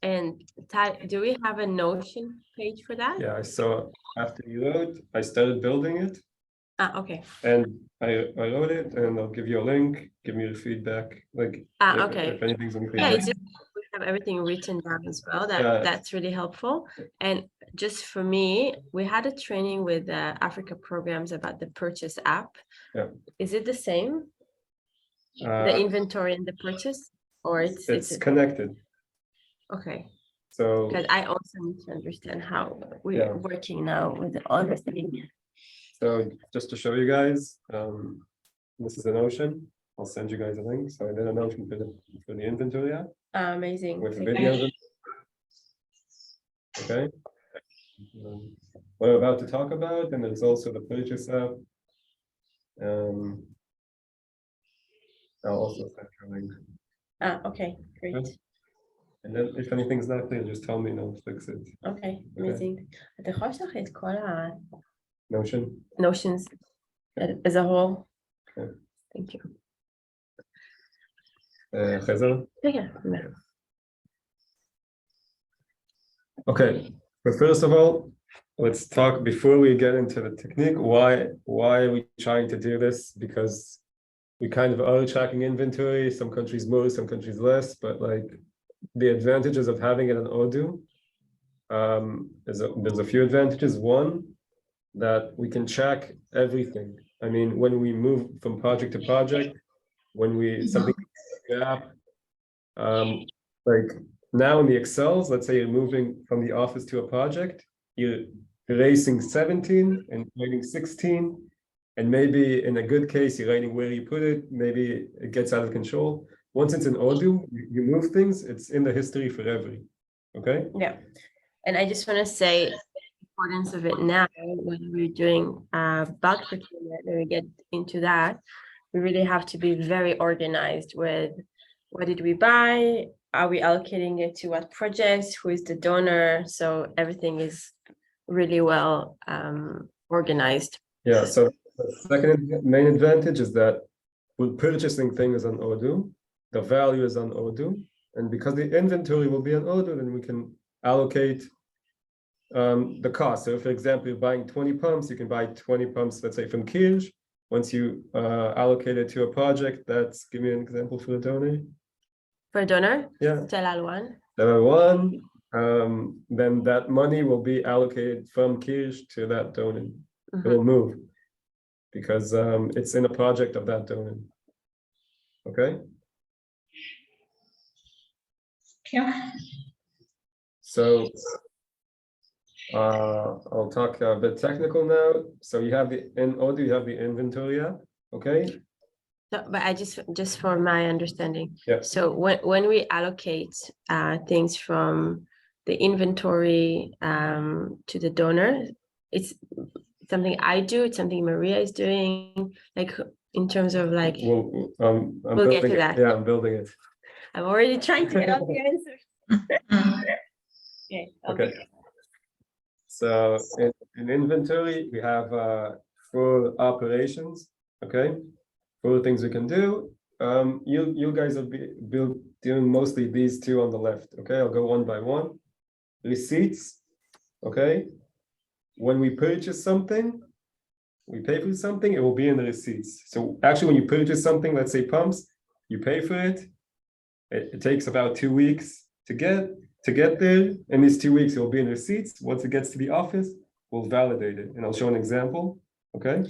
And Ty, do we have a Notion page for that? Yeah, so after you wrote, I started building it. Okay. And I wrote it, and I'll give you a link, give me your feedback, like Okay. if anything's unclear. Yeah, it's just we have everything written down as well. That's really helpful. And just for me, we had a training with Africa programs about the purchase app. Yeah. Is it the same? The inventory and the purchase, or it's connected. Okay. So because I also need to understand how we're working now with all the thing. So just to show you guys, this is a Notion. I'll send you guys a link. So I did a Notion for the inventory app. Amazing. With videos. Okay. What I'm about to talk about, and there's also the purchase app. I'll also send you a link. Okay, great. Okay. And then if anything's not clear, just tell me and I'll fix it. Okay, amazing. אתה יכול לשלוח לי את כל Notion? Notions as a whole. Okay. Thank you. Chazal? Yeah. Okay, but first of all, let's talk before we get into the technique. Why are we trying to do this? Because we kind of are tracking inventory, some countries more, some countries less, but like the advantages of having it in Odoo, there's a few advantages. One, that we can track everything. I mean, when we move from project to project, when we something gap, like now in the Excels, let's say you're moving from the office to a project, you're erasing 17 and writing 16, and maybe in a good case, you're writing where you put it, maybe it gets out of control. Once it's in Odoo, you move things, it's in the history forever, okay? Yeah, and I just want to say the importance of it now when we're doing bulk procurement, when we get into that, we really have to be very organized with what did we buy, are we allocating it to what projects, who is the donor, so everything is really well organized. Yeah, so the second main advantage is that we're purchasing things on Odoo, the value is on Odoo, and because the inventory will be on Odoo, then we can allocate the cost. So, for example, you're buying 20 pumps, you can buy 20 pumps, let's say from Kirch. Once you allocate it to a project, that's, give me an example for the donor. For a donor? Yeah. One. Then that money will be allocated from Kirch to that donor. It will move because it's in a project of that donor. Okay? Yeah. So I'll talk a bit technical now. So you have in Odoo, you have the inventory app, okay? So, but I just for my understanding. Yeah. So when we allocate things from the inventory to the donor, it's something I do, it's something Maria is doing, like in terms of like Well, we'll get to that. Yeah, I'm building it. I'm already trying to get all the answers. Okay. So in inventory, we have 4 operations, okay? 4 things we can do. You guys will doing mostly these 2 on the left, okay? I'll go one by one. Receipts, okay? When we purchase something, we pay for something, it will be in the receipts. So actually, when you purchase something, let's say pumps, you pay for it. It takes about 2 weeks to get there. In these 2 weeks, it will be in receipts. Once it gets to the office, we'll validate it. And I'll show an example, okay?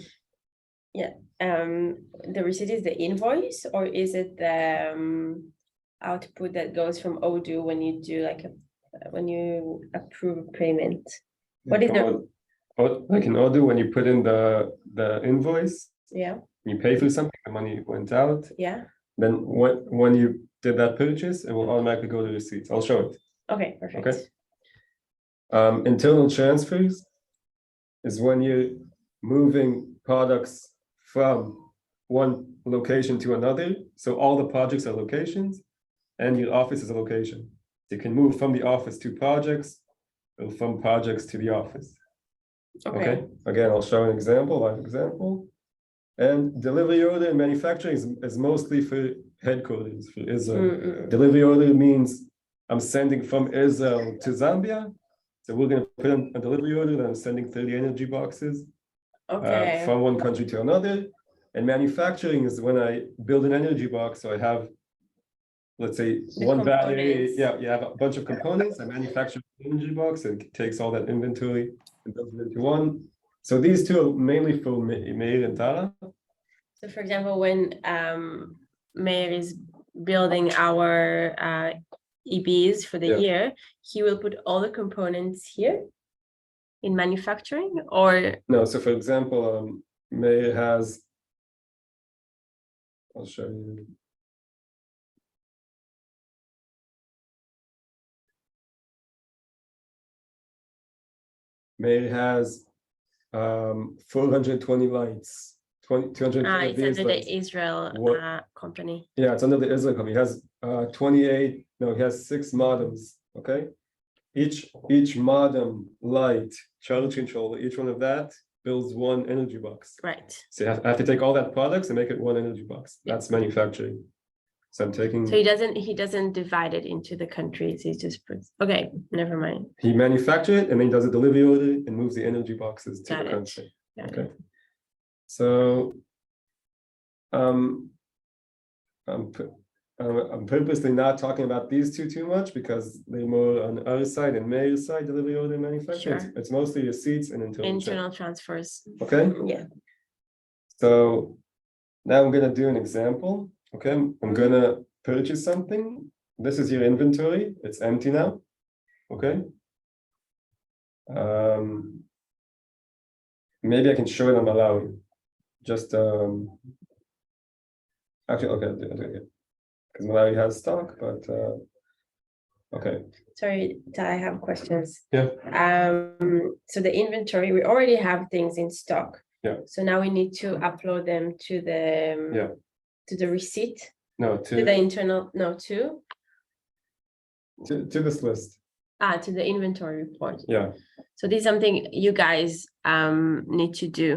Yeah. The receipt is the invoice, or is it the output that goes from Odoo when you do when you approve payment? What is the like in Odoo, when you put in the invoice, yeah, you pay for something, the money went out. Yeah. Then when you did that purchase, it will automatically go to receipts. I'll show it. Okay, perfect. Okay. Internal transfers is when you're moving products from one location to another. So all the projects are locations, and your office is a location. You can move from the office to projects, or from projects to the office. Okay. Again, I'll show an example, live example. And delivery order in manufacturing is mostly for headquarters, for Israel. Delivery order means I'm sending from Israel to Zambia. So we're gonna put in a delivery order that I'm sending 30 energy boxes Okay. from one country to another. And manufacturing is when I build an energy box. So I have, let's say, The one battery. components. Yeah, you have a bunch of components. I manufacture an energy box and it takes all that inventory and builds it into one. So these two are mainly for Meir and Tara. So for example, when Meir is building our EBs for the Yeah. year, he will put all the components here in manufacturing, or No, so for example, Meir has, I'll show you. Meir has 420 lights, 220 of it's these under lights. the Israel What- company. Yeah, it's under the Israel company. He has 28, no, he has 6 modems, okay? Each modem, light, charge controller, each one of that builds one energy box. Right. So I have to take all that products and make it one energy box. That's manufacturing. So I'm taking, So he doesn't divide it into the countries. He just puts, okay, never mind. he manufactures it and then does a delivery order and moves the energy boxes to Got the it. country. Got Okay. it. So I'm purposely not talking about these two too much because they're more on our side and Meir's side, delivery order and manufacturing. Sure. It's mostly receipts and Internal transfers. Okay, Yeah. so now I'm gonna do an example. Okay, I'm gonna purchase something. This is your inventory. It's empty now. Okay. Maybe I can show it on Malawi. Just actually, okay, I'll do it because Malawi has stock, but okay. Sorry, I have questions. Yeah. So the inventory, we already have things in stock. Yeah. So now we need to upload them to the to the receipt, No, to the internal, no, to this list. to the inventory report. Yeah. So this is something you guys need to do.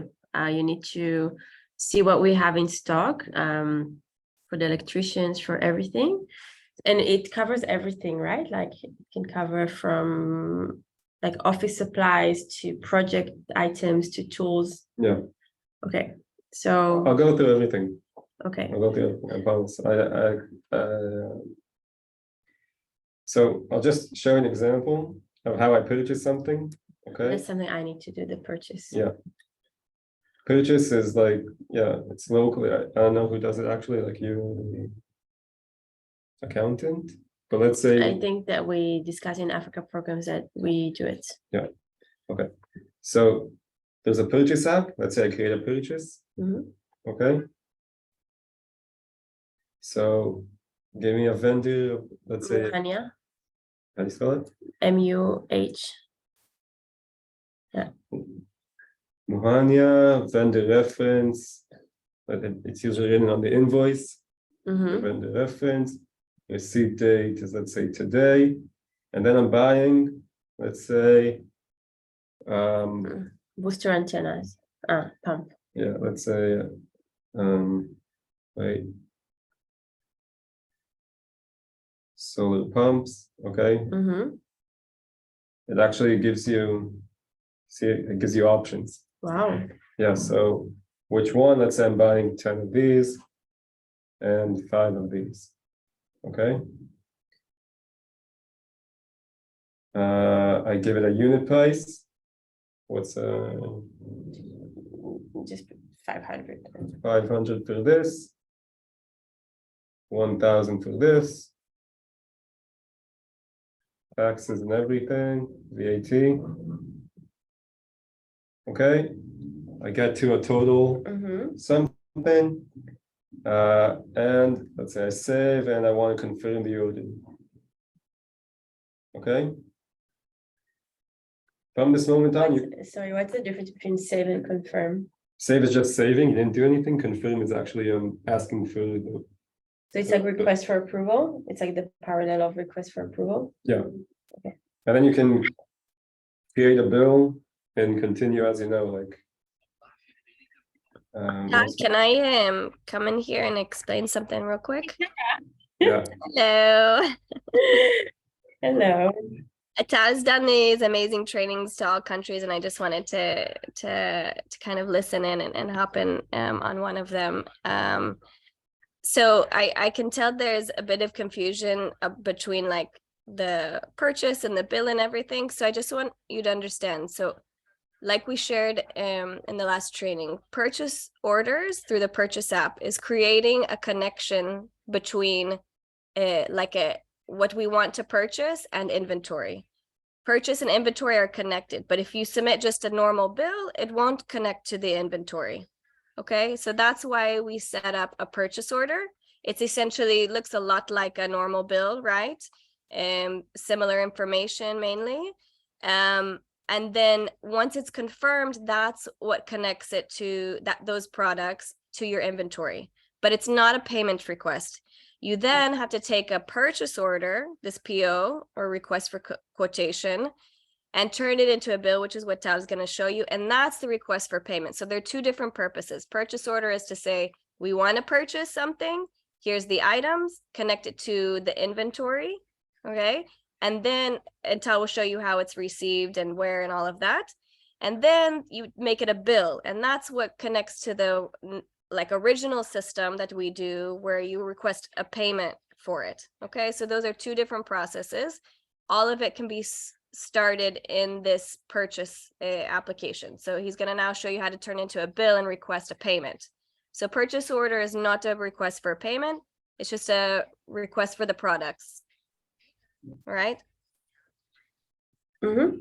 You need to see what we have in stock for the electricians, for everything. And it covers everything, right? Like it can cover from like office supplies to project items to tools. Yeah. Okay. So I'll go through everything. okay. I'll go through everything. I promise. So I'll just show an example of how I purchase something. Okay. That's something I need to do, the purchase. Yeah. Purchase is like, yeah, it's locally. I don't know who does it actually, like you, the accountant. But let's say I think that we discuss in Africa programs that we do it. Yeah. Okay. So there's a purchase app. Let's say I create a purchase. Mhm. Okay. So give me a vendor. Let's say, Muhania, how do you spell it? MUH. Muhania, vendor reference. It's usually written on the invoice. The Mhm. vendor reference. Receipt date is, let's say, today. And then I'm buying, let's say, Booster antennas. Pump. yeah, let's say, wait. Solar pumps, okay. Mhm. It actually gives you, see, it gives you options. Wow. Yeah, so which one? Let's say I'm buying 10 of these and 5 of these. Okay. I give it a unit price. What's Just 500. 500 for this, 1,000 for this, taxes and everything, VAT. Okay, I get to a total Mhm. something, and let's say I save and I want to confirm the order. Okay. From this moment on, you Sorry, what's the difference between save and confirm? save is just saving, you didn't do anything. Confirm is actually asking for the, So it's like request for approval. It's like the parallel of request for approval. yeah. Okay. And then you can create a bill and continue as you know, like. Can I come in here and explain something real quick? Yeah. Hello. Hello. Taz done these amazing trainings to all countries, and I just wanted to kind of listen in and hop in on one of them. So I can tell there's a bit of confusion between like the purchase and the bill and everything. So I just want you to understand. So like we shared in the last training, purchase orders through the purchase app is creating a connection between what we want to purchase and inventory. Purchase and inventory are connected, but if you submit just a normal bill, it won't connect to the inventory. Okay, so that's why we set up a purchase order. It's essentially looks a lot like a normal bill, right? Similar information mainly. And then once it's confirmed, that's what connects it to those products to your inventory. But it's not a payment request. You then have to take a purchase order, this PO or request for quotation, and turn it into a bill, which is what Tal is going to show you. And that's the request for payment. So there are two different purposes. Purchase order is to say, we want to purchase something. Here's the items, connect it to the inventory. Okay. And then Tal will show you how it's received and where and all of that. And then you make it a bill. And that's what connects to the like original system that we do where you request a payment for it. Okay, so those are two different processes. All of it can be started in this purchase application. So he's going to now show you how to turn into a bill and request a payment. So purchase order is not a request for a payment. It's just a request for the products. All right. Mm-hmm.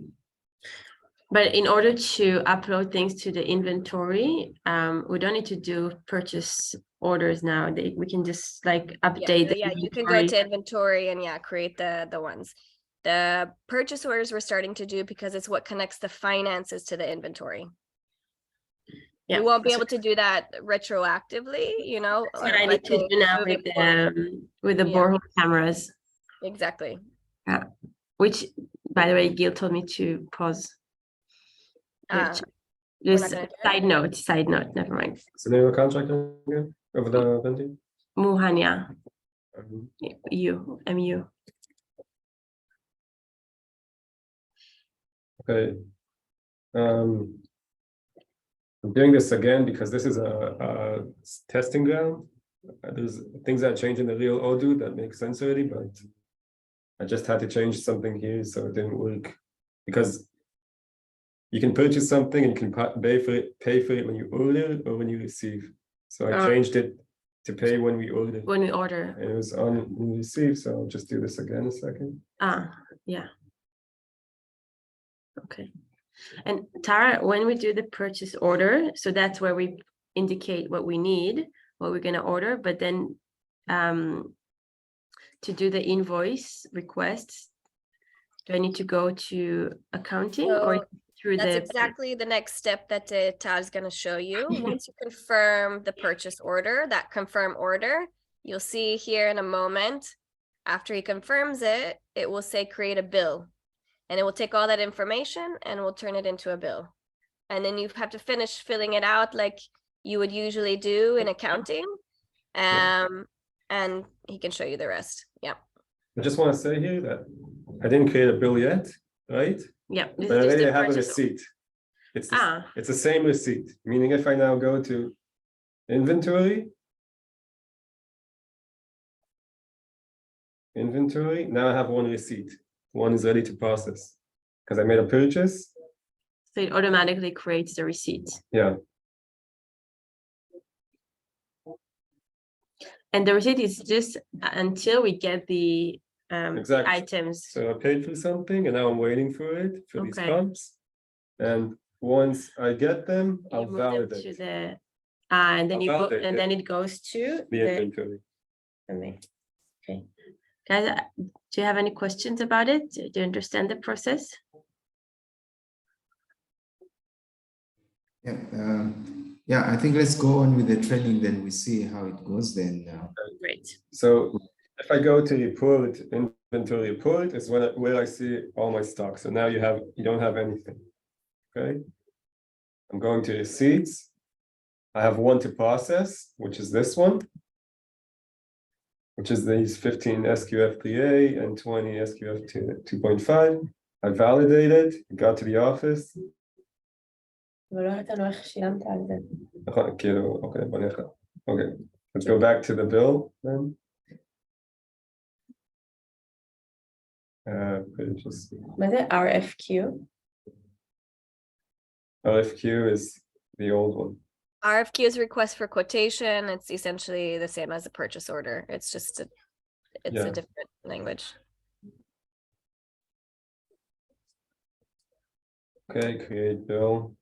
But in order to upload things to the inventory, we don't need to do purchase orders now. We can just like update the you can go to inventory and create the ones. The purchase orders we're starting to do because it's what connects the finances to the inventory. Yeah. We won't be able to do that retroactively, you know. That's what I need to do now with the borehole cameras. Exactly. Yeah. Which, by the way, Gil told me to pause. Just side note, never mind. So name of contractor again of the vending? Muhania. MU. Okay. I'm doing this again because this is a testing ground. There's things that change in the real Odoo that make sense already, but I just had to change something here so it didn't work because you can purchase something and you can pay for it when you order or when you receive. So I changed it to pay when we order. When we order. And it was on when we receive, so I'll just do this again a second. Yeah. Okay. And Tara, when we do the purchase order, so that's where we indicate what we need, what we're going to order, but then to do the invoice requests, do I need to go to accounting or through that's exactly the next step that Tal is going to show you. Once you confirm the purchase order, that confirm order, you'll see here in a moment, after he confirms it, it will say create a bill. And it will take all that information and we'll turn it into a bill. And then you have to finish filling it out like you would usually do in accounting. And he can show you the rest. Yeah. I just want to say here that I didn't create a bill yet, right? Yeah. But already I have a receipt. It's the same receipt, meaning if I now go to inventory, now I have one receipt. One is ready to process because I made a purchase. So it automatically creates the receipt. Yeah. And the receipt is just until we get the exactly. items. So I paid for something and now I'm waiting for it for these pumps. And once I get them, I'll validate. To the, and then then it goes to the inventory. Okay. Guys, do you have any questions about it? Do you understand the process? Yeah, I think let's go on with the training, then we see how it goes then. Great. So if I go to report, inventory report is where I see all my stock. So now you don't have anything. Okay. I'm going to receipts. I have one to process, which is this one. which is these 15 SQF3A and 20 SQF 2.5. I validated, got to the office. Okay, let's go back to the bill then. Just Was it RFQ? RFQ is the old one. RFQ is request for quotation. It's essentially the same as a purchase order. It's just it's Yeah. a different language. Okay, create bill.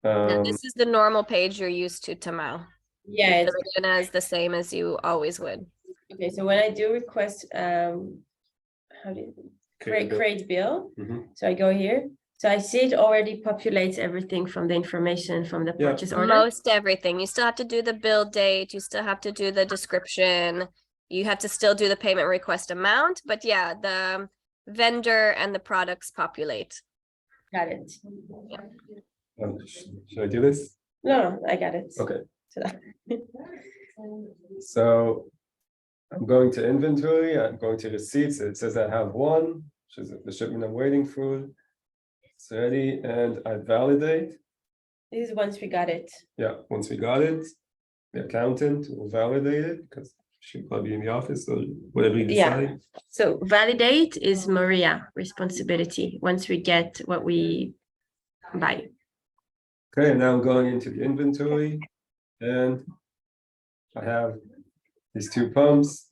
Now, this is the normal page you're used to, Tamal. Yeah, The Regina is the same as you always would. okay, so when I do request, how do you create bill? Mhm. So I go here, so I see it already populates everything from the information from the Yeah. purchase order. Most everything. You still have to do the bill date. You still have to do the description. You have to still do the payment request amount. But yeah, the vendor and the products populate. Got it. Should I do this? No, I got it. Okay, So so I'm going to inventory, I'm going to receipts. It says I have one, which is the shipment I'm waiting for. It's ready, and I validate. this is once we got it. Yeah, once we got it, the accountant will validate it because she'll probably be in the office or whatever you Yeah. decide. So validate is Maria responsibility once we get what we buy. Okay, and now I'm going into the inventory and I have these two pumps.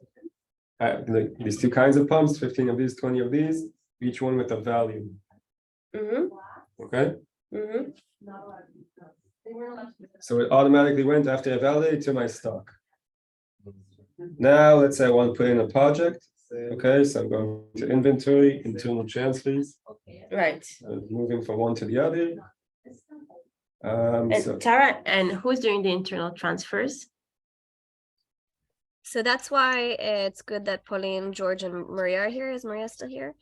Like these two kinds of pumps, 15 of these, 20 of these, each one with a value. Okay, so it automatically went after I validated to my stock. Now, let's say I want to put in a project. Okay, so I'm going to inventory, internal transfers, Right. moving from one to the other. So And Tara, and who's doing the internal transfers? So that's why it's good that Pauline, George, and Maria are here. Is Maria still here?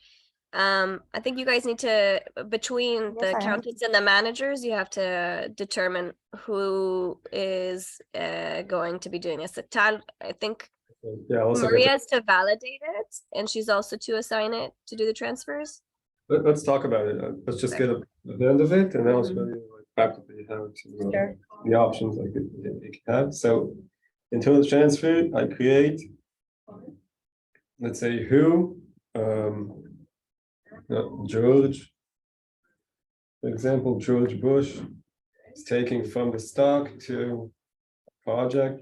I think you guys need to, between the Yes, I am. accountants and the managers, you have to determine who is going to be doing this. Tal, I think yeah, also Maria is to validate it, and she's also to assign it to do the transfers. let's talk about it. Let's just get at the end of it, and I'll show you like practically how to Sure. the options like you can have. So internal transfer, I create, let's say who, George, for example, George Bush is taking from the stock to project,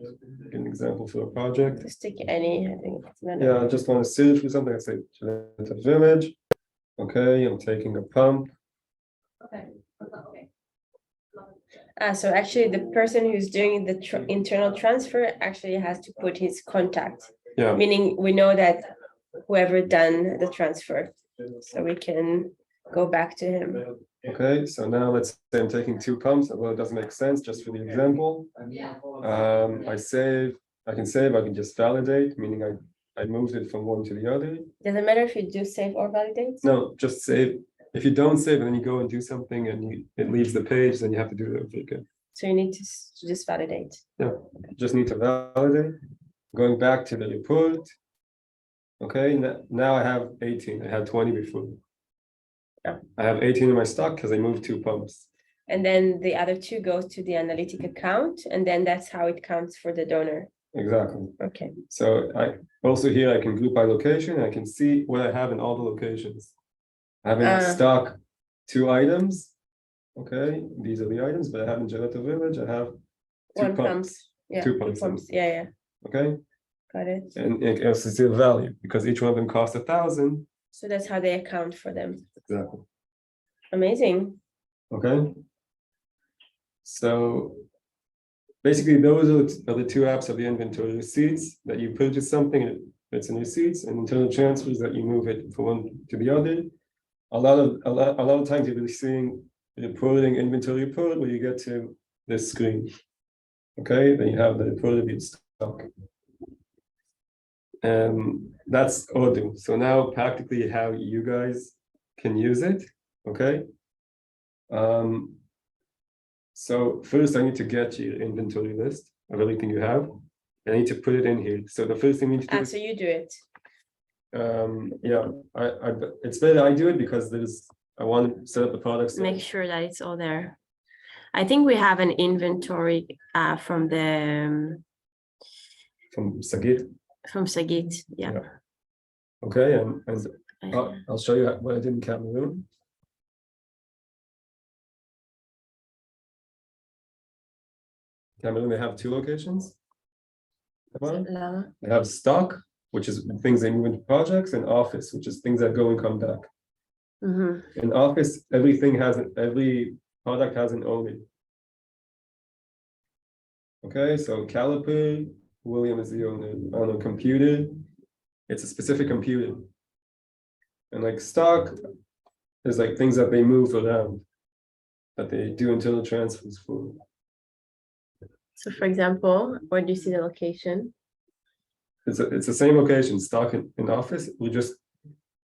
an example for a project. Just take any, I think. It's not- Yeah, I just want to search for something. I say generative image. Okay, I'm taking a pump. So actually the person who's doing the internal transfer actually has to put his contact, Yeah, meaning we know that whoever done the transfer, so we can go back to him. okay, so now let's say I'm taking two pumps, well, it doesn't make sense, just for the example. I can save, I can just validate, meaning I moved it from one to the other. Does it matter if you do save or validate? No, just save. If you don't save and then you go and do something and it leaves the page, then you have to do it over again. So you need to just validate. Just need to validate. Going back to the report. Okay, now I have 18. I had 20 before. Oh. I have 18 in my stock because I moved two pumps. And then the other two goes to the analytic account, and then that's how it counts for the donor. Exactly. Okay. So I also here I can group by location. I can see what I have in all the locations. I have in stock 2 items. Okay, these are the items, but I have in generative image, I have two One pump. Yeah. 2 pumps. Yeah, yeah. Okay, Got it. and it also see the value because each one of them costs 1,000. So that's how they account for them. Exactly. Amazing. Okay. So basically, those are the 2 apps of the inventory: receipts that you purchase something, it's in receipts, and internal transfers that you move it from one to the other. A lot of times you'll be seeing reporting inventory report where you get to this screen. Okay, then you have the report of your stock. And that's Odoo. So now practically how you guys can use it. Okay. So first I need to get your inventory list of everything you have. I need to put it in here. So the first thing we need to do is, So you do it. yeah, it's better I do it because I want to set up the products. Make sure that it's all there. I think we have an inventory from From Sagit. Sagit. Yeah. Yeah. Okay, and I'll show you what I did in Cameroon. Cameroon, they have 2 locations. Lama. They have stock, which is things they move into projects, and office, which is things that go and come back. Mm-hmm. In office, every product has an owner. Okay, so caliper, William is the owner. On a computer, it's a specific computer. And like stock is like things that they move around, that they do internal transfers for. So for example, where do you see the location? It's the same location, stock in office. We just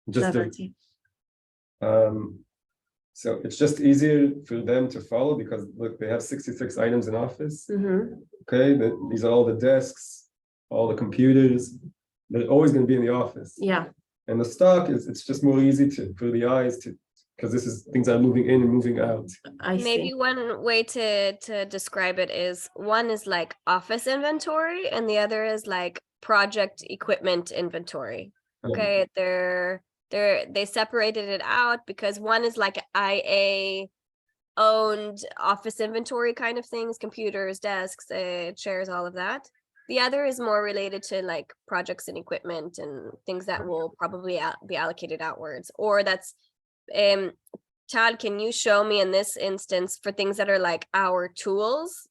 Liberty. so it's just easier for them to follow because look, they have 66 items in office. Mm-hmm. Okay, these are all the desks, all the computers. They're always going to be in the office. Yeah. And the stock it's just more easy for the eyes to, because this is things that are moving in and moving out. I Maybe see. one way to describe it is one is like office inventory and the other is like project equipment inventory. Yeah. Okay, they separated it out because one is like IA owned office inventory kind of things, computers, desks, chairs, all of that. The other is more related to like projects and equipment and things that will probably be allocated outwards, or that's Todd, can you show me in this instance for things that are like our tools,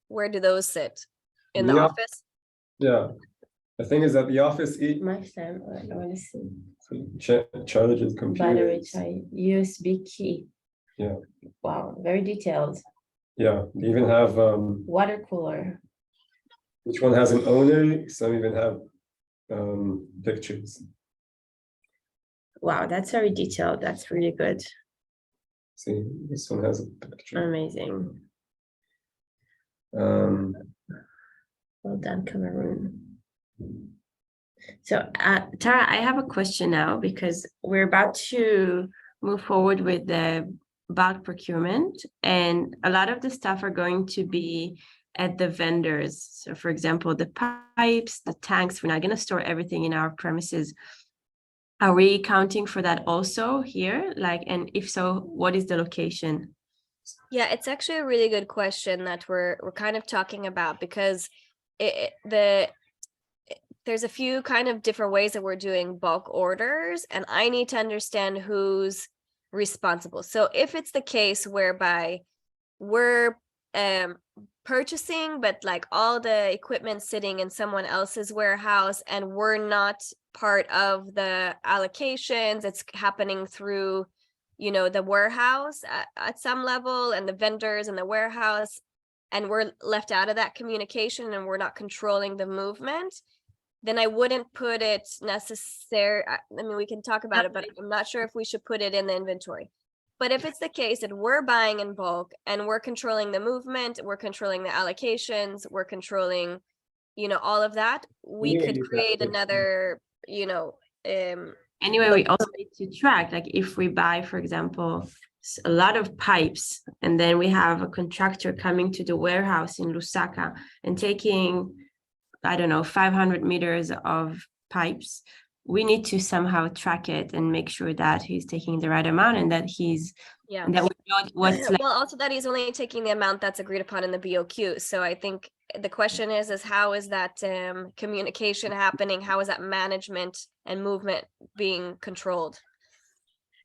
where do those sit? In the Yeah. office? Yeah. The thing is that the office My Sam, I want to see. charges Battery computers. type, USB key. Yeah. Wow, very detailed. Yeah. They even have Water cooler. each one has an owner. Some even have pictures. Wow, that's very detailed. That's really good. See, this one has a picture. Amazing. Well done, Cameroon. So, Tara, I have a question now because we're about to move forward with the bulk procurement, and a lot of the stuff are going to be at the vendors. So, for example, the pipes, the tanks, we're not going to store everything in our premises. Are we accounting for that also here? Like, and if so, what is the location? Yeah, it's actually a really good question that we're kind of talking about because there's a few kind of different ways that we're doing bulk orders, and I need to understand who's responsible. So if it's the case whereby we're purchasing, but like all the equipment sitting in someone else's warehouse and we're not part of the allocations, it's happening through, you know, the warehouse at some level and the vendors in the warehouse, and we're left out of that communication and we're not controlling the movement, then I wouldn't put it necessary. I mean, we can talk about it, but I'm not sure if we should put it in the inventory. But if it's the case that we're buying in bulk and we're controlling the movement, we're controlling the allocations, we're controlling, you know, all of that, we Yeah, could you create got it. another, you know, Anyway, we also need to track, like if we buy, for example, a lot of pipes, and then we have a contractor coming to the warehouse in Lusaka and taking, I don't know, 500 meters of pipes, we need to somehow track it and make sure that he's taking the right amount and that yeah. and that we know what's like. Well, also that he's only taking the amount that's agreed upon in the BOQ. So I think the question is how is that communication happening? How is that management and movement being controlled?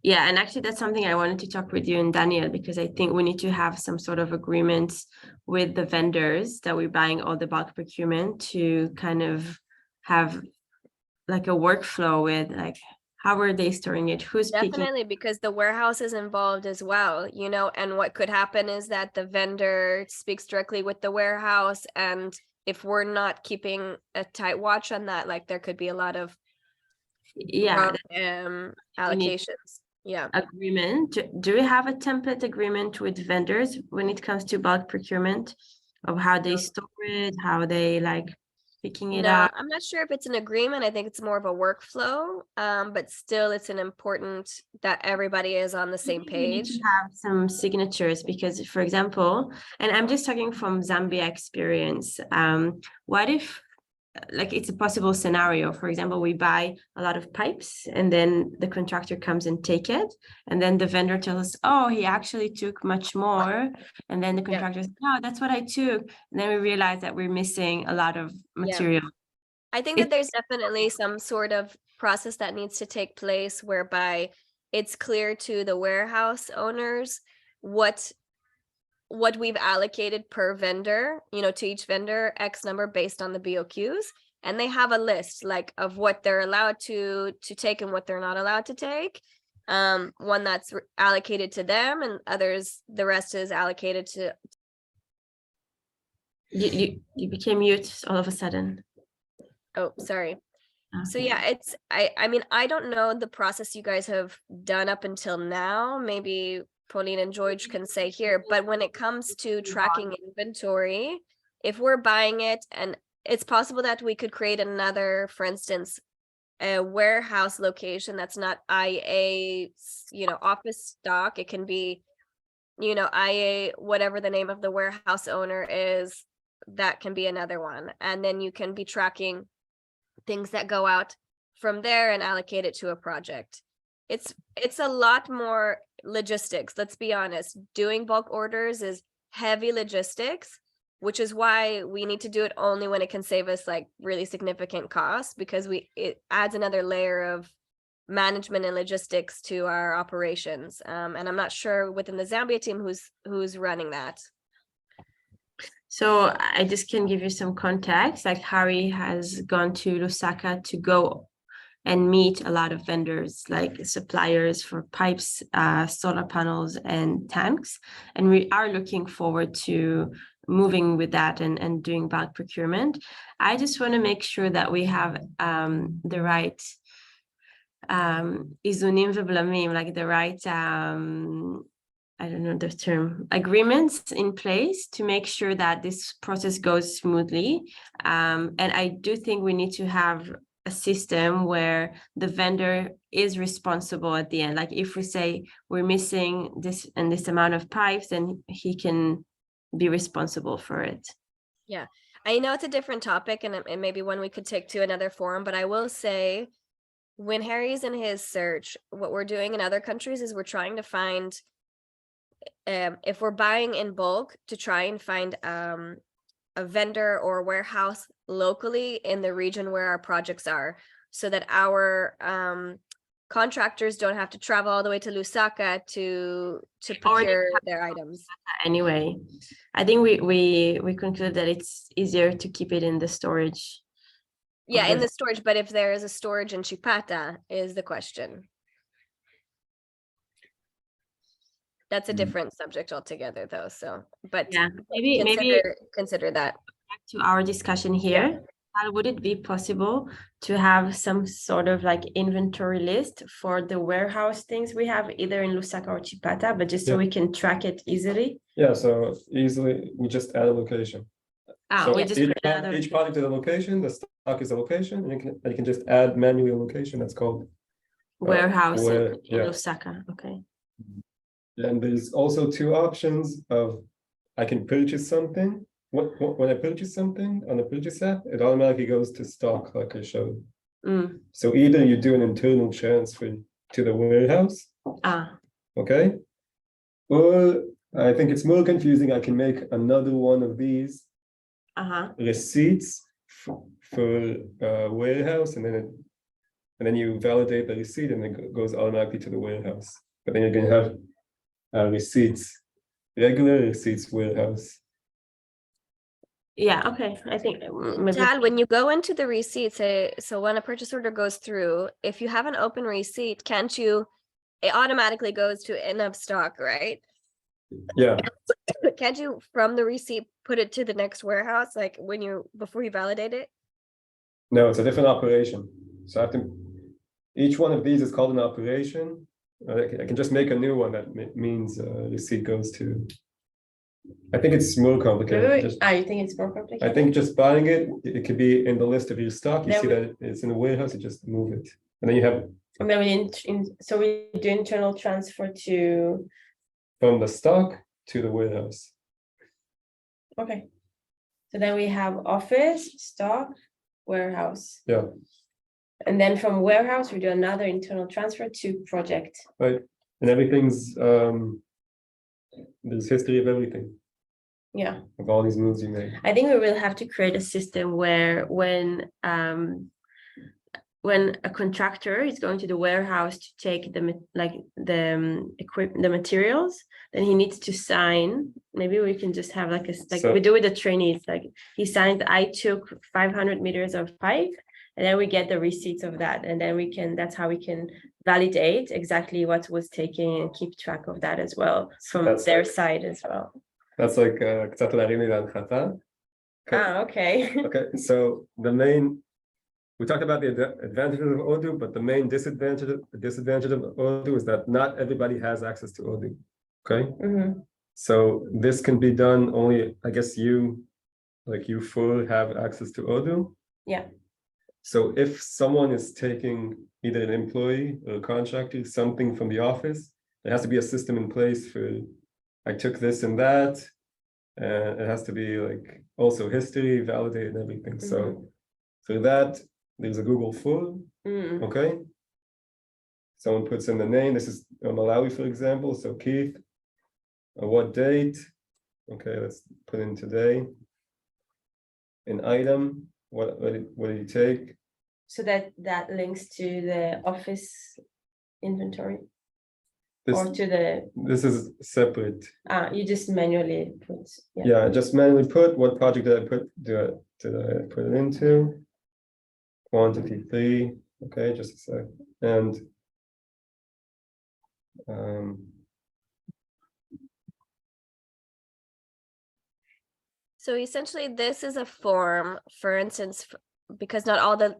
Yeah, and actually that's something I wanted to talk with you and Daniel, because I think we need to have some sort of agreements with the vendors that we're buying all the bulk procurement to kind of have like a workflow with like, how are they storing it? Who's picking? Definitely, because the warehouse is involved as well, you know, and what could happen is that the vendor speaks directly with the warehouse, and if we're not keeping a tight watch on that, like there could be a lot of Yeah, wrong, allocations. Yeah. agreement. Do we have a template agreement with vendors when it comes to bulk procurement of how they store it, how they like picking it No, up? I'm not sure if it's an agreement. I think it's more of a workflow. But still it's an important that everybody is on the same We need page. to have some signatures because, for example, and I'm just talking from Zambia experience. What if, like, it's a possible scenario? For example, we buy a lot of pipes, and then the contractor comes and take it, and then the vendor tells us, "Oh, he actually took much more," and then the Yeah. contractor says, "No, that's what I took," and then we realize that we're missing a lot of material. I think that there's definitely some sort of process that needs to take place whereby it's clear to the warehouse owners what we've allocated per vendor, to each vendor X number based on the BOQs, and they have a list like of what they're allowed to take and what they're not allowed to take. One that's allocated to them, and others, the rest is allocated to. You became mute all of a sudden. Oh, sorry. So Okay. yeah, I mean, I don't know the process you guys have done up until now. Maybe Pauline and George can say here, but when it comes to tracking inventory, if we're buying it, and it's possible that we could create another, for instance, a warehouse location that's not IA, office stock. It can be, IA, whatever the name of the warehouse owner is, that can be another one. And then you can be tracking things that go out from there and allocate it to a project. It's a lot more logistics, let's be honest. Doing bulk orders is heavy logistics, which is why we need to do it only when it can save us like really significant costs, because it adds another layer of management and logistics to our operations. And I'm not sure within the Zambia team who's running that. So I just can give you some context. Like, Harry has gone to Lusaka to go and meet a lot of vendors, like suppliers for pipes, solar panels, and tanks. And we are looking forward to moving with that and doing bulk procurement. I just want to make sure that we have the right izunim v'blamim, like the right I don't know the term, agreements in place to make sure that this process goes smoothly. And I do think we need to have a system where the vendor is responsible at the end. Like, if we say we're missing this and this amount of pipes, then he can be responsible for it. Yeah, I know it's a different topic, and maybe one we could take to another forum, but I will say, when Harry's in his search, what we're doing in other countries is we're trying to find, if we're buying in bulk, to try and find a vendor or warehouse locally in the region where our projects are, so that our contractors don't have to travel all the way to Lusaka to procure their items. Anyway, I think we conclude that it's easier to keep it in the storage. Yeah, in the storage, but if there is a storage in Chipata is the question. That's a different subject altogether, though. So, but yeah, maybe consider that. Back to our discussion here. Would it be possible to have some sort of like inventory list for the warehouse things we have either in Lusaka or Chipata, but just so we can track it easily? Yeah, so easily we just add a location. So we just each product is a location, the stock is a location, and you can just add manually a location that's called warehouse in yeah. Lusaka. Okay. And there's also two options of I can purchase something. When I purchase something on the purchase app, it automatically goes to stock, like I showed. So either you do an internal transfer to the warehouse, okay, or I think it's more confusing. I can make another one of these receipts for warehouse, and then you validate the receipt, and it goes automatically to the warehouse. But then you're gonna have receipts, regular receipts, warehouse. Yeah, okay. I think maybe Dad, when you go into the receipts, so when a purchase order goes through, if you have an open receipt, it automatically goes to end of stock, right? Yeah. Can't you, from the receipt, put it to the next warehouse, like before you validate it? No, it's a different operation. So each one of these is called an operation, I can just make a new one that means receipt goes to. I think it's more complicated. Just, you think it's more complicated? I think just buying it, it could be in the list of your stock. You Then see we- that it's in the warehouse, you just move it. And then you have And then so we do internal transfer to, from the stock to the warehouse. okay. So then we have office, stock, warehouse. Yeah. And then from warehouse, we do another internal transfer to project. Right. And everything's there's history of everything, Yeah, of all these moves you made. I think we will have to create a system where when a contractor is going to the warehouse to take the materials, then he needs to sign. Maybe we can just have like So- we do with the trainees, like he signs, I took 500 meters of pipe, and then we get the receipts of that, and then that's how we can validate exactly what was taken and keep track of that as well from that's their like- side as well. That's like קצת להרים להנחתה. Okay. Okay, so the main, we talked about the advantages of Odoo, but the main disadvantage of Odoo is that not everybody has access to Odoo. Okay, Mhm. so this can be done only, I guess you fully have access to Odoo. Yeah. So if someone is taking either an employee or a contractor, something from the office, there has to be a system in place for, I took this and that. And it has to be like also history, validated and everything. So for that, there's a Google form, Mm. okay? Someone puts in the name. This is Malawi, for example. So Keith, what date? Okay, let's put in today. An item, what did you take? So that links to the office inventory This, or to the, this is separate. you just manually put, Yeah, I just manually put what project did I put it into? Quantity 3. Okay, just a sec. And So essentially, this is a form, for instance, because not all the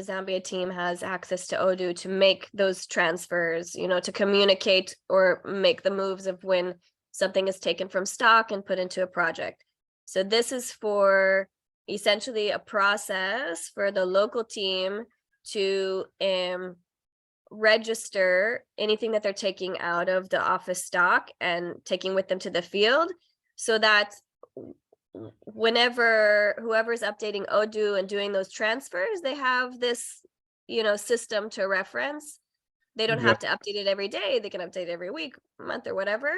Zambia team has access to Odoo to make those transfers, to communicate or make the moves of when something is taken from stock and put into a project. So this is for essentially a process for the local team to register anything that they're taking out of the office stock and taking with them to the field, so that whenever whoever's updating Odoo and doing those transfers, they have this, system to reference. They don't have to update it every day. They can update it every week, month, or whatever.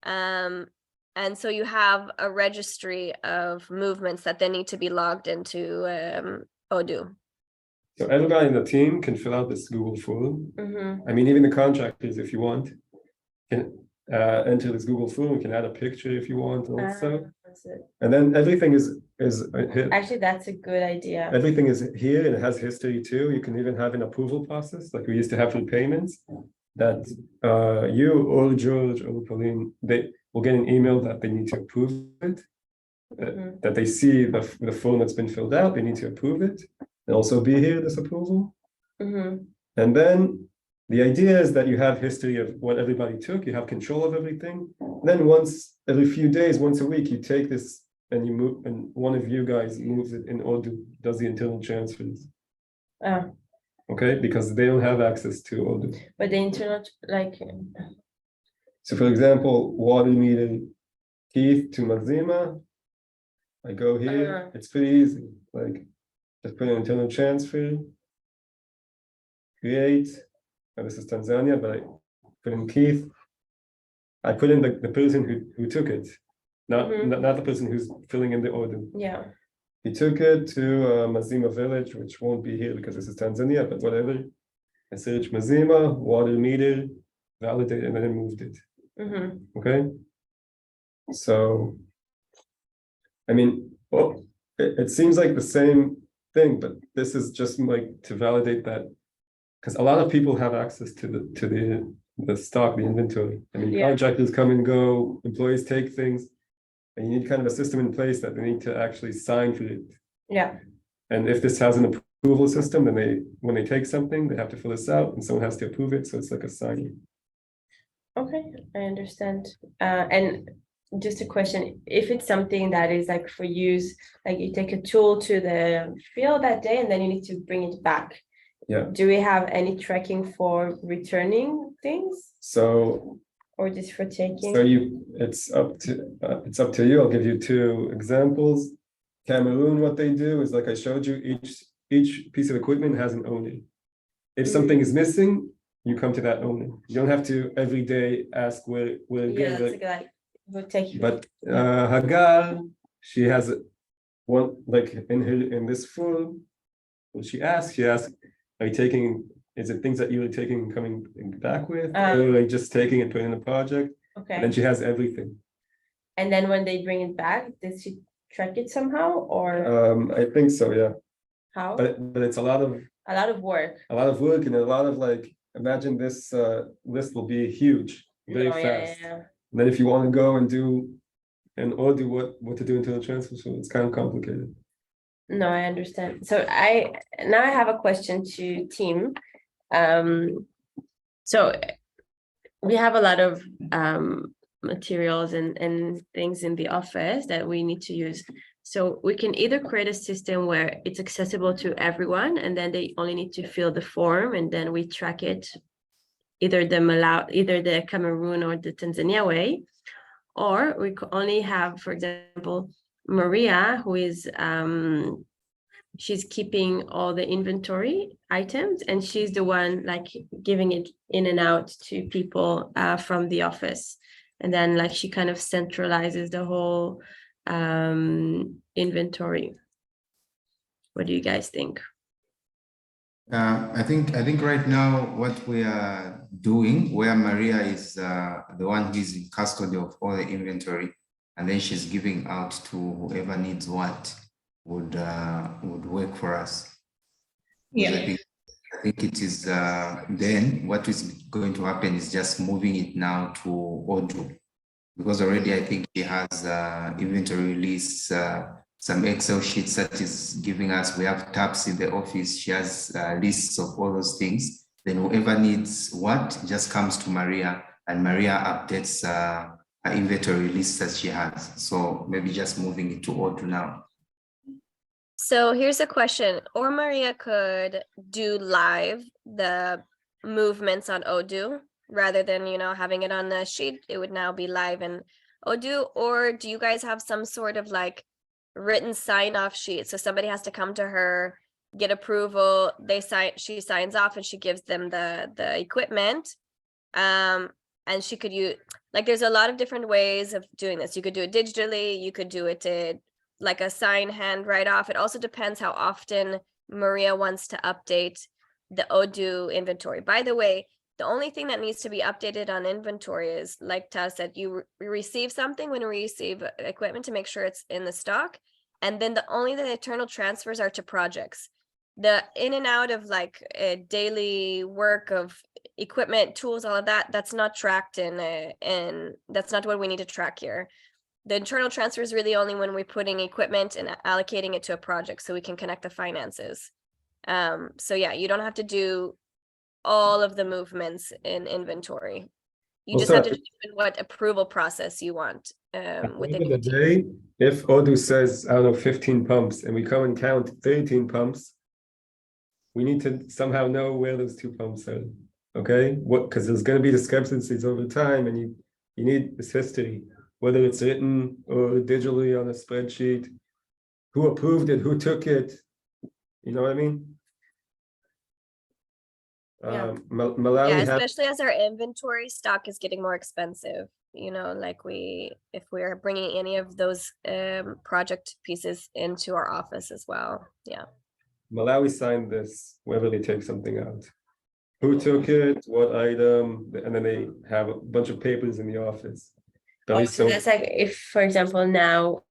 And so you have a registry of movements that then need to be logged into Odoo. so everybody in the team can fill out this Google form. Mhm. I mean, even the contractors, if you want, can enter this Google form. You can add a picture if you want also. That's it. And then everything is here. Actually, that's a good idea. Everything is here and it has history too. You can even have an approval process like we used to have for payments, that you or George or Pauline, they will get an email that they need to approve it. Mhm. That they see the form that's been filled out, they need to approve it. And also be here, this approval. Mhm. And then the idea is that you have history of what everybody took, you have control of everything. Then once every few days, once a week, you take this and you move, and one of you guys moves it in Odoo, does the internal transfers. Ah, Okay, because they don't have access to Odoo. but the internal, So for example, water meter Keith to Mazima. I go here, it's pretty easy, like just put an internal transfer. Create, and this is Tanzania, but I put in Keith. I put in the person who took it, not the person who's filling in the order. yeah. He took it to Mazima village, which won't be here because this is Tanzania, but whatever. I searched Mazima, water meter, validate, and then I moved it. Mhm. Okay. So, I mean, well, it seems like the same thing, but this is just like to validate that, because a lot of people have access to the stock, the inventory. I mean, Yeah. contractors come and go, employees take things, and you need kind of a system in place that they need to actually sign for it. Yeah. And if this has an approval system, then when they take something, they have to fill this out, and someone has to approve it. So it's like a signing. Okay, I understand. And just a question, if it's something that is like for use, like you take a tool to the field that day and then you need to bring it back. Yeah. Do we have any tracking for returning things So or just for taking? So it's up to you. I'll give you two examples. Cameroon, what they do is like I showed you, each piece of equipment has an owner. If something is missing, you come to that owner. You don't have to every day ask where it Yeah, goes. that's like, we'll take. But Hagar, she has one like in this full. When she asks, are you taking? Is it things that you're taking and coming back with, or like just taking and putting in a project? And then Okay, she has everything. and then when they bring it back, does she track it somehow or I think so, yeah. how? But it's a lot of work. and a lot of like, imagine this list will be huge, very No, yeah, fast. yeah. And then if you want to go and do and or do what to do into the transfer, so it's kind of complicated. No, I understand. So now I have a question to team. So we have a lot of materials and things in the office that we need to use. So we can either create a system where it's accessible to everyone and then they only need to fill the form and then we track it either the Cameroon or the Tanzania way, or we could only have, for example, Maria, who is she's keeping all the inventory items and she's the one like giving it in and out to people from the office, and then like she kind of centralizes the whole inventory. What do you guys think? I think right now what we are doing, where Maria is the one who is in custody of all the inventory, and then she's giving out to whoever needs what, would work for us. Yeah. I think it is then what is going to happen is just moving it now to Odoo, because already I think he has inventory lists, some Excel sheets that is giving us. We have tabs in the office. She has lists of all those things. Then whoever needs what just comes to Maria, and Maria updates her inventory list that she has. So maybe just moving it to Odoo now. So here's a question, or Maria could do live the movements on Odoo rather than, having it on the sheet. It would now be live in Odoo. Or do you guys have some sort of like written sign off sheet? So somebody has to come to her, get approval, she signs off and she gives them the equipment. And she could use, like, there's a lot of different ways of doing this. You could do it digitally, you could do it like a sign hand write off. It also depends how often Maria wants to update the Odoo inventory. By the way, the only thing that needs to be updated on inventory is, like Taz said, you receive something when we receive equipment to make sure it's in the stock. And then the internal transfers are to projects. The in and out of like a daily work of equipment, tools, all of that, that's not tracked and that's not what we need to track here. The internal transfer is really only when we're putting equipment and allocating it to a project so we can connect the finances. So yeah, you don't have to do all of the movements in inventory. You just have to determine what approval process you want. Within the day, if Odoo says, I don't know, 15 pumps, and we come and count 13 pumps, we need to somehow know where those 2 pumps are. Okay, because there's going to be discrepancies over time, and you need this history, whether it's written or digitally on a spreadsheet. Who approved it? Who took it? You know what I mean? Yeah. Malawi especially as our inventory stock is getting more expensive. Like if we're bringing any of those project pieces into our office as well. Yeah. Malawi signed this, whether they take something out. Who took it, what item, and then they have a bunch of papers in the office. So that's like if, for example, now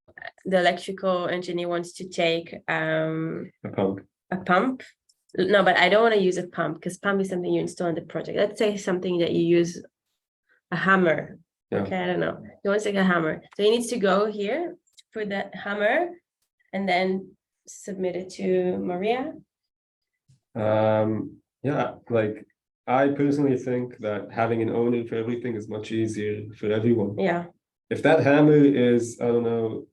the electrical engineer wants to take a pump. No, but I don't want to use a pump because pump is something you install in the project. Let's say something that you use a hammer. Yeah. Okay, I don't know. You want to take a hammer. So he needs to go here for that hammer and then submit it to Maria. Yeah, like I personally think that having an owner for everything is much easier for everyone. Yeah, If that hammer is, I don't know,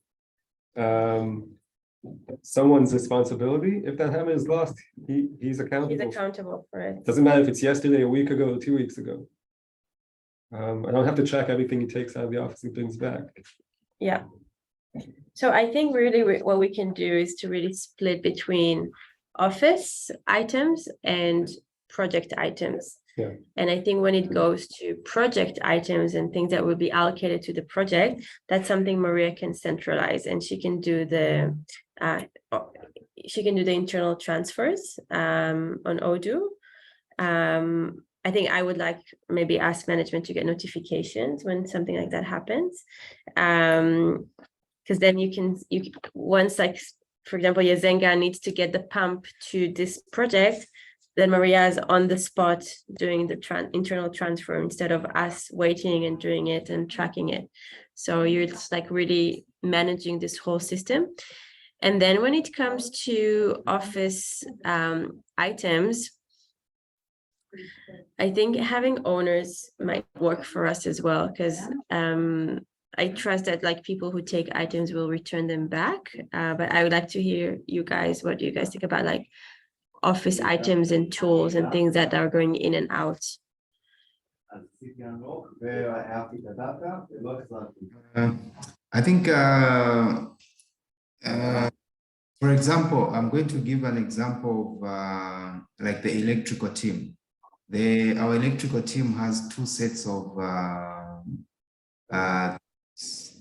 someone's responsibility, if that hammer is lost, he's he's accountable. accountable for it. Doesn't matter if it's yesterday, a week ago, or 2 weeks ago. I don't have to track everything he takes out of the office and brings back. Yeah. So I think really what we can do is to really split between office items and project items. Yeah. And I think when it goes to project items and things that will be allocated to the project, that's something Maria can centralize, and she can do the internal transfers on Odoo. I think I would like maybe ask management to get notifications when something like that happens. Because then you can once, like, for example, Yazenga needs to get the pump to this project, then Maria is on the spot doing the internal transfer instead of us waiting and doing it and tracking it. So you're just like really managing this whole system. And then when it comes to office items, I think having owners might work for us as well, because I trust that like people who take items will return them back. But I would like to hear you guys, what do you guys think about like office items and tools and things that are going in and out? I think, for example, I'm going to give an example of like the electrical team. Our electrical team has two sets of,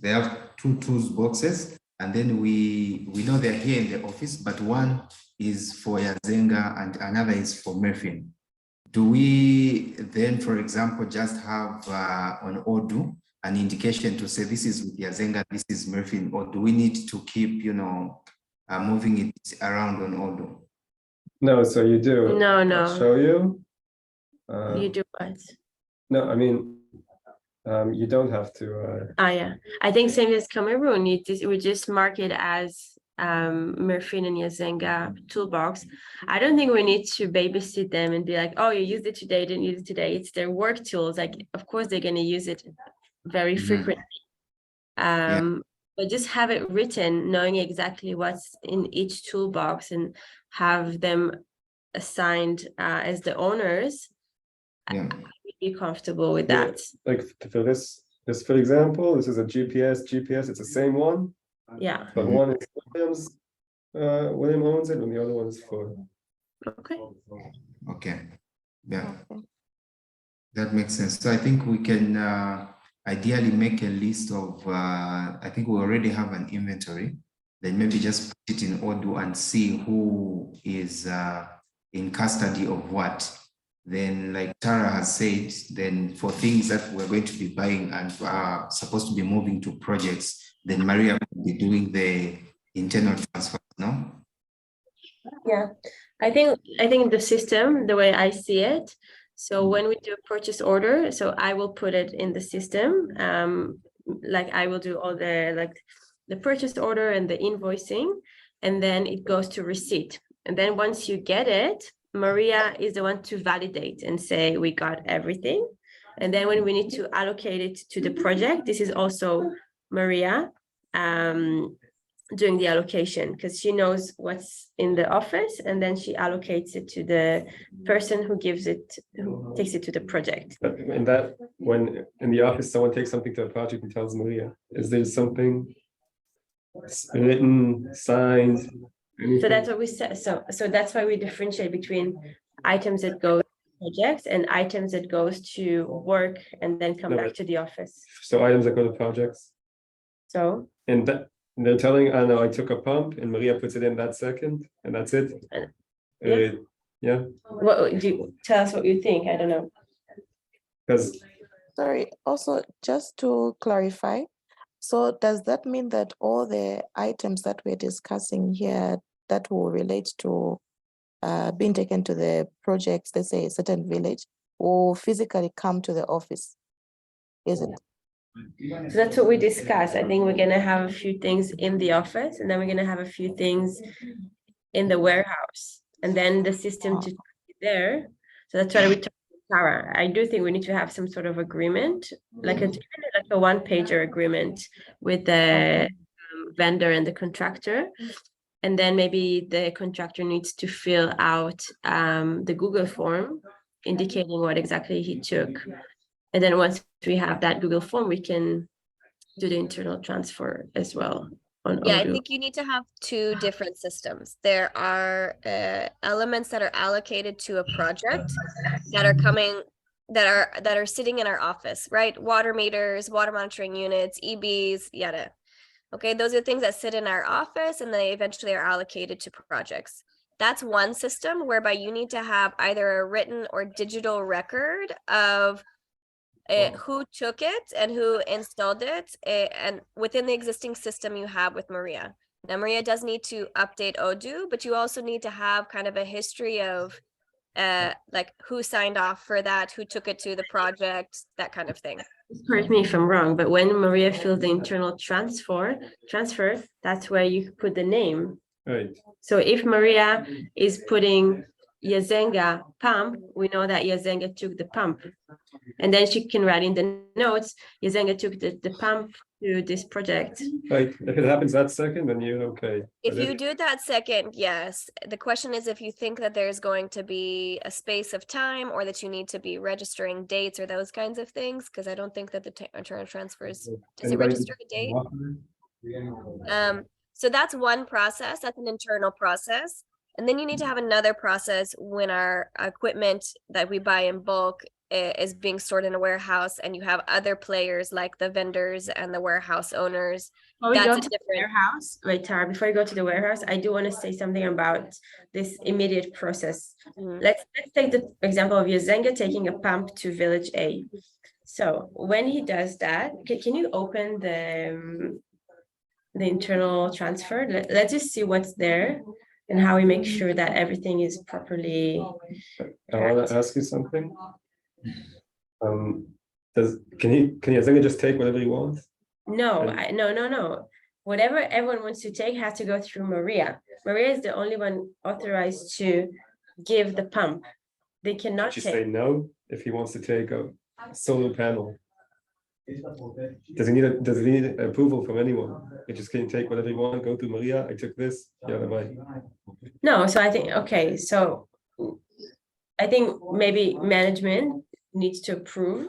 they have two tools boxes, and then we know they're here in the office, but one is for Yazenga and another is for Murphy. Do we then, for example, just have on Odoo an indication to say this is with Yazenga, this is Murphy, or do we need to keep, moving it around on Odoo? No, so you do. No, I'll no. show you. You do what? No, I mean, you don't have to. Yeah, I think same as Cameroon. We just mark it as Murphy and Yazenga toolbox. I don't think we need to babysit them and be like, oh, you used it today, didn't use it today. It's their work tools. Like, of course, they're going to use it very frequently. But just have it written, knowing exactly what's in each toolbox, and have them assigned as the owners. Yeah. Be comfortable with Yeah. that. Like for this, for example, this is a GPS. It's the same one. Yeah. But one is William owns it, and the other one is for. Okay. Okay. Yeah. That makes sense. So I think we can ideally make a list of, I think we already have an inventory, then maybe just put it in Odoo and see who is in custody of what. Then, like Tara has said, then for things that we're going to be buying and are supposed to be moving to projects, then Maria will be doing the internal transfer, no? Yeah, I think the system, the way I see it, so when we do a purchase order, so I will put it in the system. Like I will do all the purchase order and the invoicing, and then it goes to receipt. And then once you get it, Maria is the one to validate and say we got everything. And then when we need to allocate it to the project, this is also Maria doing the allocation, because she knows what's in the office, and then she allocates it to the person who takes it to the project. But in that, when in the office someone takes something to a project and tells Maria, is there something written, signed? Anything? So that's what we said. So that's why we differentiate between items that go to projects and items that goes to work and then come back to the office. So items that go to projects. So And that they're telling, I know I took a pump and Maria puts it in that second, and that's it. Yeah. Yeah. what do you tell us what you think? I don't know. Because Sorry, also just to clarify, so does that mean that all the items that we're discussing here that will relate to being taken to the projects, let's say a certain village, will physically come to the office? Is it? So that's what we discussed. I think we're gonna have a few things in the office, and then we're gonna have a few things in the warehouse, and then the system to there. So that's why we talk Sarah, I do think we need to have some sort of agreement, like a one-pager agreement with the vendor and the contractor. And then maybe the contractor needs to fill out the Google form indicating what exactly he took. And then once we have that Google form, we can do the internal transfer as well on Yeah, I Odoo. think you need to have two different systems. There are elements that are allocated to a project that are coming that are sitting in our office, right? Water meters, water monitoring units, EBs, yada. Okay, those are things that sit in our office and they eventually are allocated to projects. That's one system whereby you need to have either a written or digital record of who took it and who installed it, and within the existing system you have with Maria. Now, Maria does need to update Odoo, but you also need to have kind of a history of like who signed off for that, who took it to the project, that kind of thing. Correct me if I'm wrong, but when Maria filled the internal transfer, that's where you put the name. Right. So if Maria is putting Yazenga pump, we know that Yazenga took the pump. And then she can write in the notes, Yazenga took the pump to this project. Right. If it happens that second, then you're okay. If But you do that second, yes. The question is if you think that there's going to be a space of time or that you need to be registering dates or those kinds of things, because I don't think that the internal transfers, does it anybody- register a date? So that's one process, that's an internal process. And then you need to have another process when our equipment that we buy in bulk is being stored in a warehouse and you have other players like the vendors and the warehouse owners. Before we That's go a to the different- warehouse, wait, Tara, before you go to the warehouse, I do want to say something about this immediate process. Mhm. Let's take the example of Yazenga taking a pump to village A. So when he does that, can you open the internal transfer? Let's just see what's there and how we make sure that everything is properly. I want to ask you something. Can Yazenga just take whatever he wants? No, And- no. Whatever everyone wants to take has to go through Maria. Maria is the only one authorized to give the pump. They cannot Should you say take. no if he wants to take a solar panel? Does he need approval from anyone? He just can take whatever he wants, go to Maria, I took this, yeah, bye. No, so I think, okay, so I think maybe management needs to approve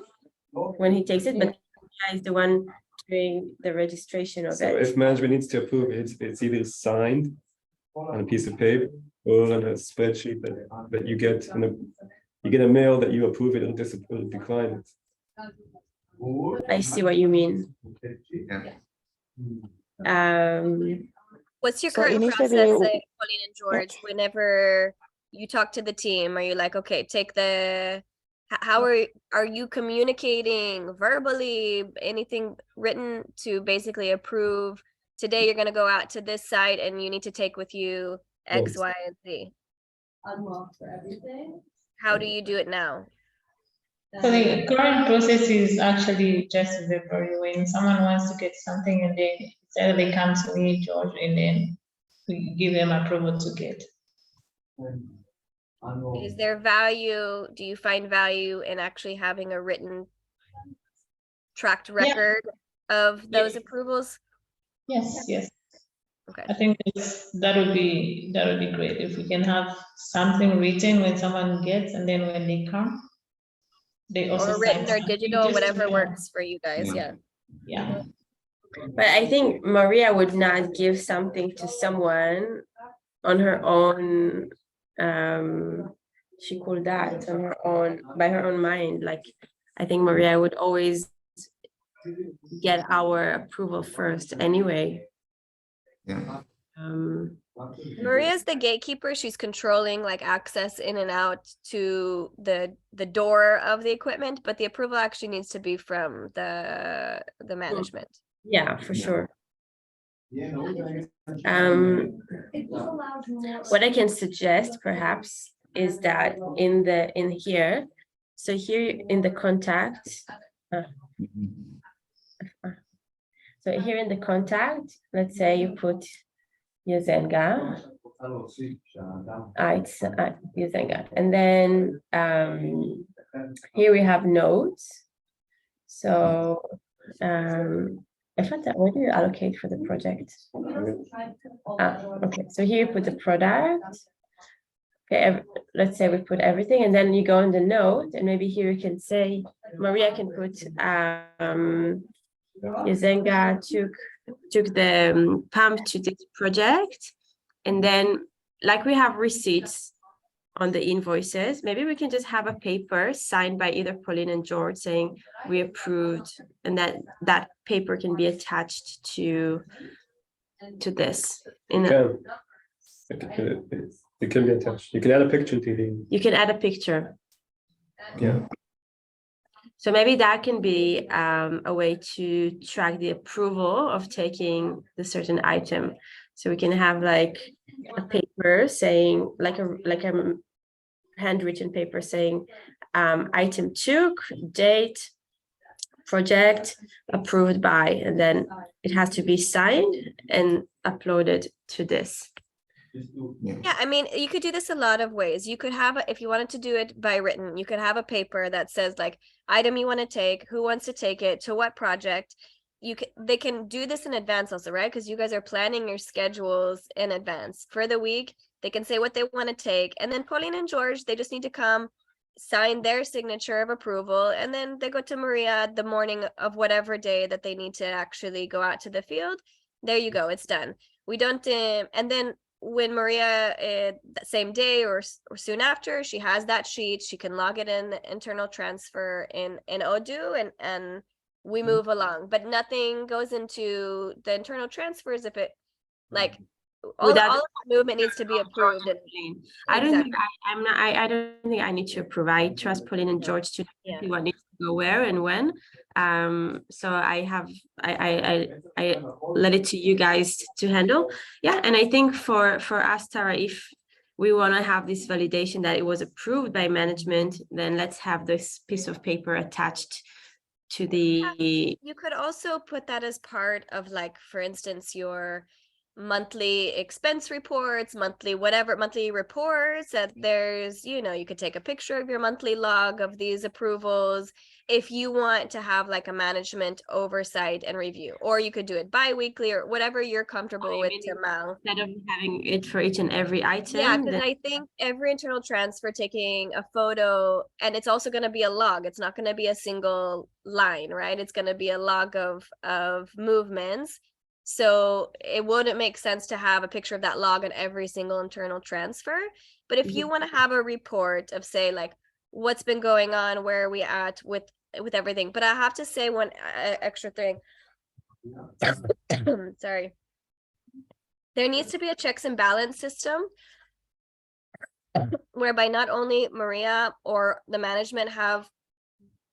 when he takes it, but Maria is the one doing the registration of So it. if management needs to approve it, it's either signed on a piece of paper or on a spreadsheet that you get a mail that you approve it or decline it. I see what you mean. Yeah. What's your So current initially- process, Pauline and George, whenever you talk to the team? Are you like, okay, take the, how are you communicating verbally, anything written to basically approve? Today you're gonna go out to this site and you need to take with you X, Yes. Y, and Z. How do you do it now? So the current process is actually just verbally. When someone wants to get something and they come to me, George, and then we give them approval to get. Is there value, do you find value in actually having a written tracked record of those approvals? Yes. Okay. I think that would be great if we can have something written when someone gets and then when they come, they also Or written sign or something digital, just to whatever know. works for you guys, yeah. Yeah. But I think Maria would not give something to someone on her own. She could that on her own, by her own mind. Like, I think Maria would always get our approval first anyway. Yeah. Maria's the gatekeeper. She's controlling like access in and out to the door of the equipment, but the approval actually needs to be from the management. Yeah, for sure. What I can suggest perhaps is that in here, so here in the contact, so here in the contact, let's say you put Yazenga. It's Yazenga, and then here we have notes. So I thought that, where do you allocate for the project? Okay, so here you put the product. Okay, let's say we put everything, and then you go on the note, and maybe here you can say, Maria can put Yazenga took the pump to this project, and then like we have receipts on the invoices, maybe we can just have a paper signed by either Pauline and George saying we approved, and that paper can be attached to this. It can be attached. You can add a picture to the. You can add a picture. Yeah. So maybe that can be a way to track the approval of taking the certain item. So we can have like a paper saying, like a handwritten paper saying item took, date, project, approved by, and then it has to be signed and uploaded to this. Yeah, I mean, you could do this a lot of ways. You could have, if you wanted to do it by written, you could have a paper that says like item you want to take, who wants to take it, to what project. They can do this in advance also, right? Because you guys are planning your schedules in advance for the week. They can say what they want to take, and then Pauline and George, they just need to come sign their signature of approval, and then they go to Maria the morning of whatever day that they need to actually go out to the field. There you go, it's done. We don't and then when Maria that same day or soon after, she has that sheet, she can log it in the internal transfer in Odoo, and we move along, but nothing goes into the internal transfers if it like all of the movement needs to be approved. I don't think I don't think I need to approve. I trust Pauline and George to see what needs to go where and when. So I let it to you guys to handle. Yeah, and I think for us, Tara, if we want to have this validation that it was approved by management, then let's have this piece of paper attached to the. You could also put that as part of, like, for instance, your monthly expense reports, monthly reports, that there's, you could take a picture of your monthly log of these approvals if you want to have like a management oversight and review, or you could do it bi-weekly or whatever you're comfortable with, Jamal. Instead of having it for each and every item. Yeah, because I think every internal transfer, taking a photo, and it's also going to be a log. It's not going to be a single line, right? It's going to be a log of movements. So it wouldn't make sense to have a picture of that log on every single internal transfer. But if you want to have a report of, say, like, what's been going on, where are we at with everything. But I have to say one extra thing. Sorry. There needs to be a checks and balance system whereby not only Maria or the management have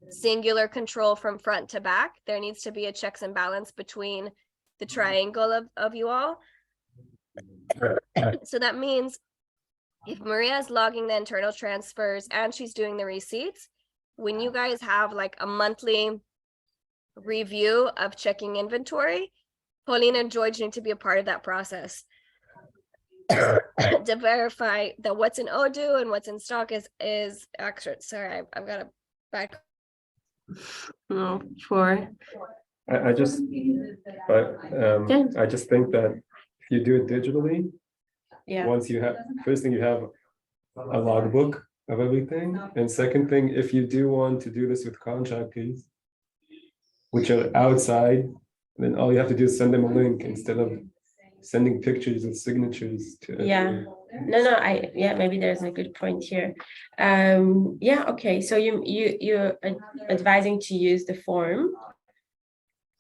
singular control from front to back, there needs to be a checks and balance between the triangle of you all. So that means if Maria is logging the internal transfers and she's doing the receipts, when you guys have like a monthly review of checking inventory, Pauline and George need to be a part of that process to verify that what's in Odoo and what's in stock is accurate. Sorry, I've got a back. No, sure. I just think that if you do it digitally, once you have, first thing, you have a logbook of everything, and second thing, if you do want to do this with contractors which are outside, then all you have to do is send them a link instead of sending pictures and signatures to maybe there's a good point here. Okay, so you're advising to use the form,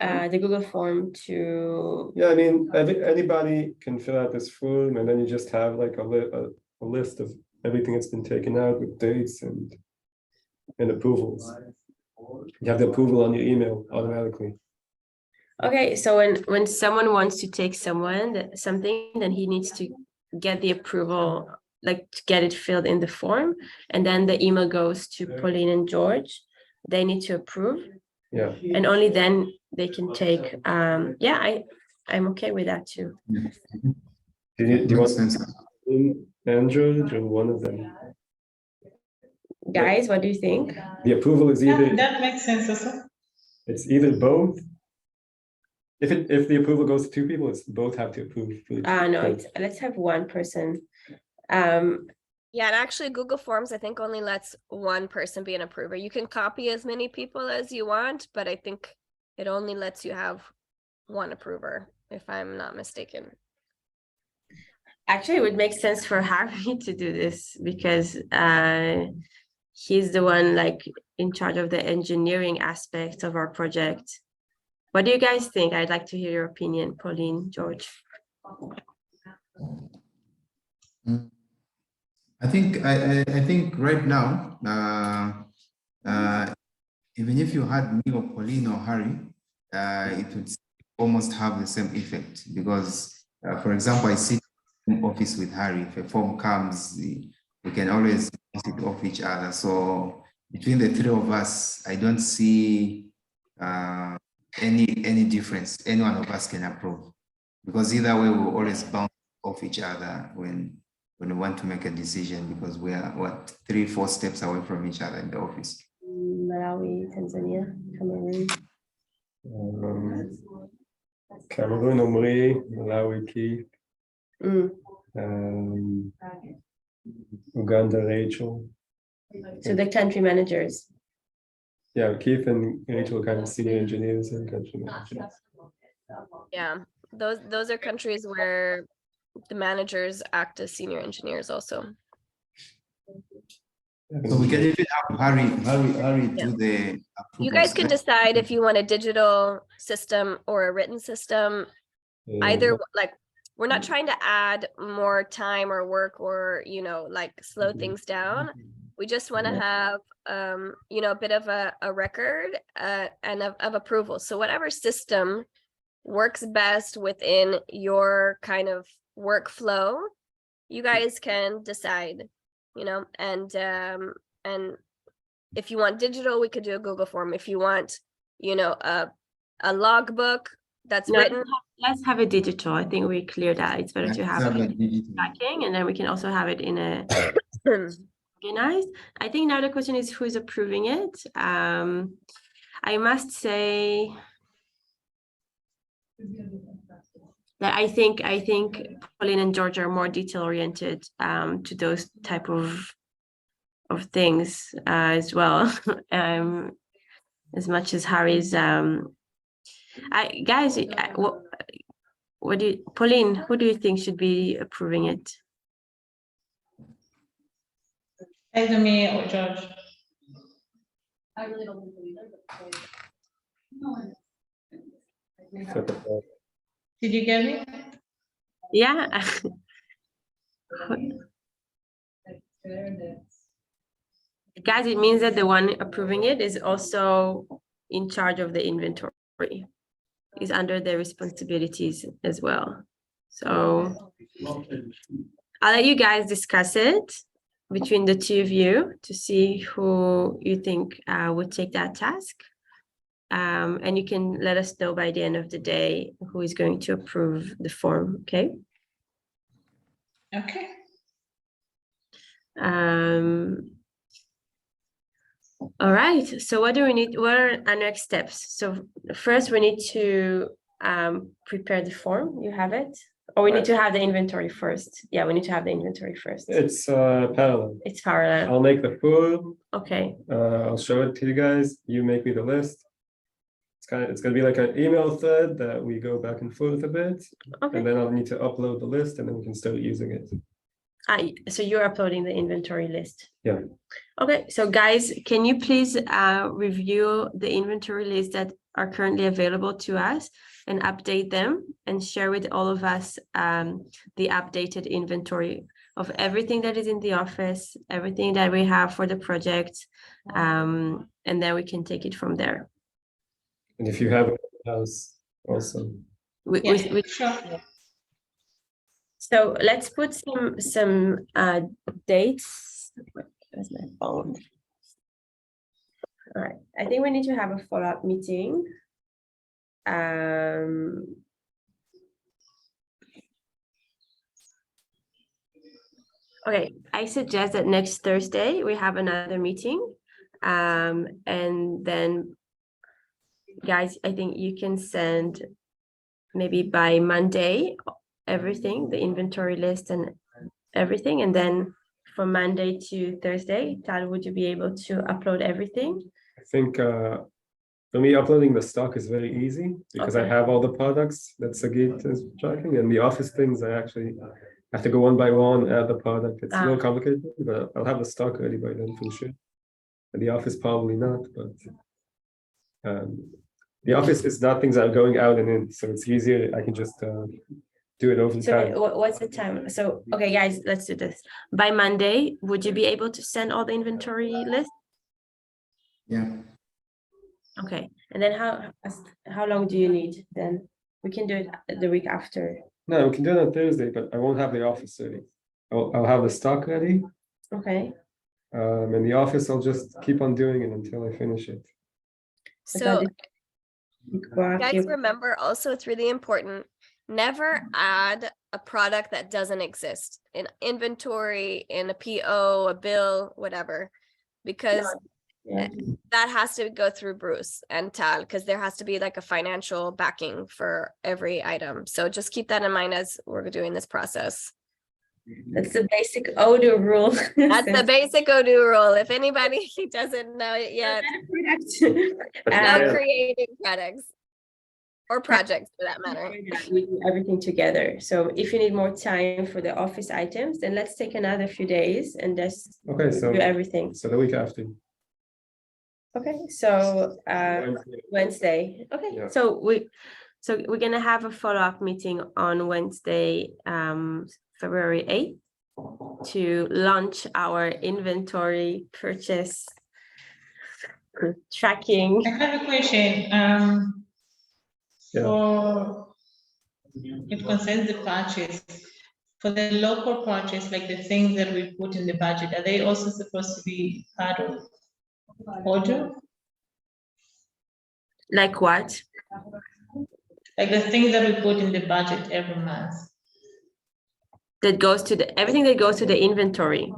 the Google form to. I mean, anybody can fill out this form, and then you just have like a list of everything that's been taken out with dates and approvals. You have the approval on your email automatically. Okay, so when someone wants to take something, then he needs to get the approval, like to get it filled in the form, and then the email goes to Pauline and George. They need to approve. Yeah. And only then they can take. I'm okay with that too. Do you want George or one of them? Guys, what do you think? The approval is Yeah, either, that makes sense also. it's either both. If the approval goes to two people, it's both have to approve. for each No, thing. it's, let's have one person. Yeah, and actually Google Forms, I think only lets one person be an approver. You can copy as many people as you want, but I think it only lets you have one approver, if I'm not mistaken. Actually, it would make sense for Harry to do this because he's the one like in charge of the engineering aspect of our project. What do you guys think? I'd like to hear your opinion, Pauline, George. I think right now, even if you had me or Pauline or Harry, it would almost have the same effect because, for example, I sit in office with Harry. If a form comes, we can always bounce it off each other. So between the three of us, I don't see any difference. Any one of us can approve because either way, we'll always bounce off each other when we want to make a decision because we are what 3-4 steps away from each other in the office. Malawi, Tanzania, Cameroon. Cameroon, Omri, Malawi, Keith, Mm. Uganda, Rachel. So the country managers. Yeah, Keith and Rachel are kind of senior engineers and country managers. Yeah, those are countries where the managers act as senior engineers also. So we can even have Harry Yeah. do the You guys approvals, can right? decide if you want a digital system or a written system. Either like we're not trying to add more time or work or like slow things down. We just want to have a bit of a record and of approval. So whatever system works best within your kind of workflow, you guys can decide, and if you want digital, we could do a Google form. If you want, a logbook that's No, written. let's have a digital. I think we cleared that. It's better to have a it digital. tracking, and then we can also have it in a organized. I think now the question is who's approving it. I must say that I think Pauline and George are more detail oriented to those type of things as well. As much as Harry's guys, what do you, Pauline, who do you think should be approving it? Either me or George. Did you get me? Yeah. Guys, it means that the one approving it is also in charge of the inventory, is under their responsibilities as well. So I'll let you guys discuss it between the two of you to see who you think would take that task. And you can let us know by the end of the day who is going to approve the form, okay? Okay. All right, so what do we need? What are our next steps? So first we need to prepare the form. You have it? Or we need to have the inventory first. Yeah, we need to have the inventory first. It's parallel. It's parallel. I'll make the form. Okay. I'll show it to you guys. You make me the list. It's gonna be like an email thread that we go back and forth a bit, Okay. and then I'll need to upload the list, and then we can start using it. So you're uploading the inventory list. Yeah. Okay, so guys, can you please review the inventory list that are currently available to us and update them and share with all of us the updated inventory of everything that is in the office, everything that we have for the project, and then we can take it from there. And if you have a house also. Sure. So let's put some dates. Where's my phone? All right, I think we need to have a follow-up meeting. Okay, I suggest that next Thursday we have another meeting. And then, guys, I think you can send maybe by Monday, everything, the inventory list and everything. And then from Monday to Thursday, Tal, would you be able to upload everything? I think for me, uploading the stock is very easy because I Okay. have all the products that Sagit is tracking, and the office things I actually have to go one by one, add the product. It's a little complicated, but I'll have the stock ready by then for sure. And the office probably not, but the office is not things that are going out and in, so it's easier. I can just do it over So time. what's the time? So, okay, guys, let's do this. By Monday, would you be able to send all the inventory list? Yeah. Okay, and then how long do you need then? We can do it the week after. No, we can do it on Thursday, but I won't have the office ready. I'll have the stock ready. Okay. In the office, I'll just keep on doing it until I finish it. So guys, You- remember also, it's really important, never add a product that doesn't exist in inventory, in a PO, a bill, whatever, because Yeah. that has to go through Bruce and Tal, because there has to be like a financial backing for every item. So just keep that in mind as we're doing this process. That's the basic Odoo rule. That's the basic Odoo rule. If anybody doesn't know it yet, now creating products or projects for that matter. We do everything together. So if you need more time for the office items, then let's take another few days and just Okay, so do everything. so the week after. Okay, so Wednesday. Okay, Yeah. so we're gonna have a follow-up meeting on Wednesday, February 8th to launch our inventory purchase tracking. I have a question. Yeah. For it concerns the purchase. For the local purchase, like the things that we put in the budget, are they also supposed to be part of Odoo? Like what? Like the things that we put in the budget every month? That goes to everything that goes to the inventory.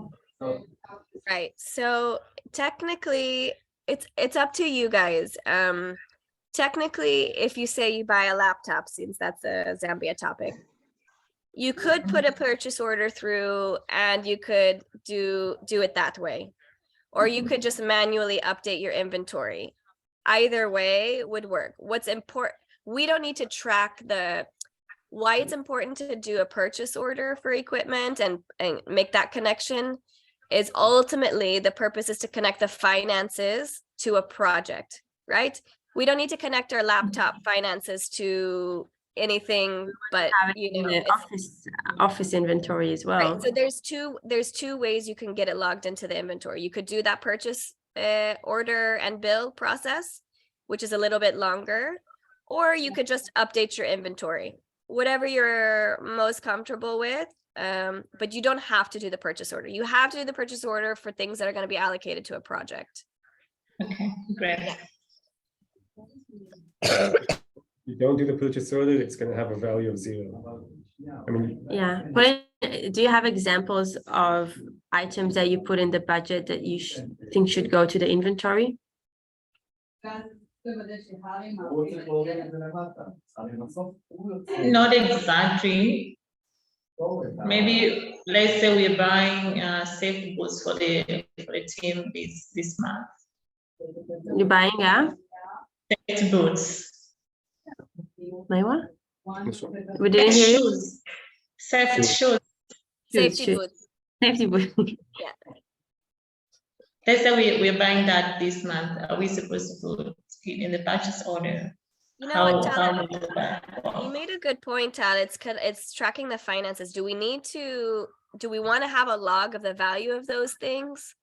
Right. So technically, it's up to you guys. Technically, if you say you buy a laptop, since that's a Zambia topic, you could put a purchase order through and you could do it that way. Or you could just manually update your inventory. Either way would work. What's important, we don't need to track why it's important to do a purchase order for equipment and make that connection is ultimately the purpose is to connect the finances to a project, right? We don't need to connect our laptop finances to anything but office inventory as well. right. So there's two ways you can get it logged into the inventory. You could do that purchase order and bill process, which is a little bit longer, or you could just update your inventory, whatever you're most comfortable with. But you don't have to do the purchase order. You have to do the purchase order for things that are going to be allocated to a project. Okay, great. You don't do the purchase order, it's gonna have a value of 0. I mean, Yeah, but do you have examples of items that you put in the budget that you think should go to the inventory? Not exactly. Maybe let's say we're buying safety boots for the team this month. You're buying, yeah? Safety boots. My what? We didn't hear you. Shoes. Safety shoes. Safety Shoes. boots. Safety boots. Let's say we're buying that this month. Are we supposed to put it in the purchase order? You know what, Tal? does that You work? made a good point, Tal. It's tracking the finances. Do we want to have a log of the value of those things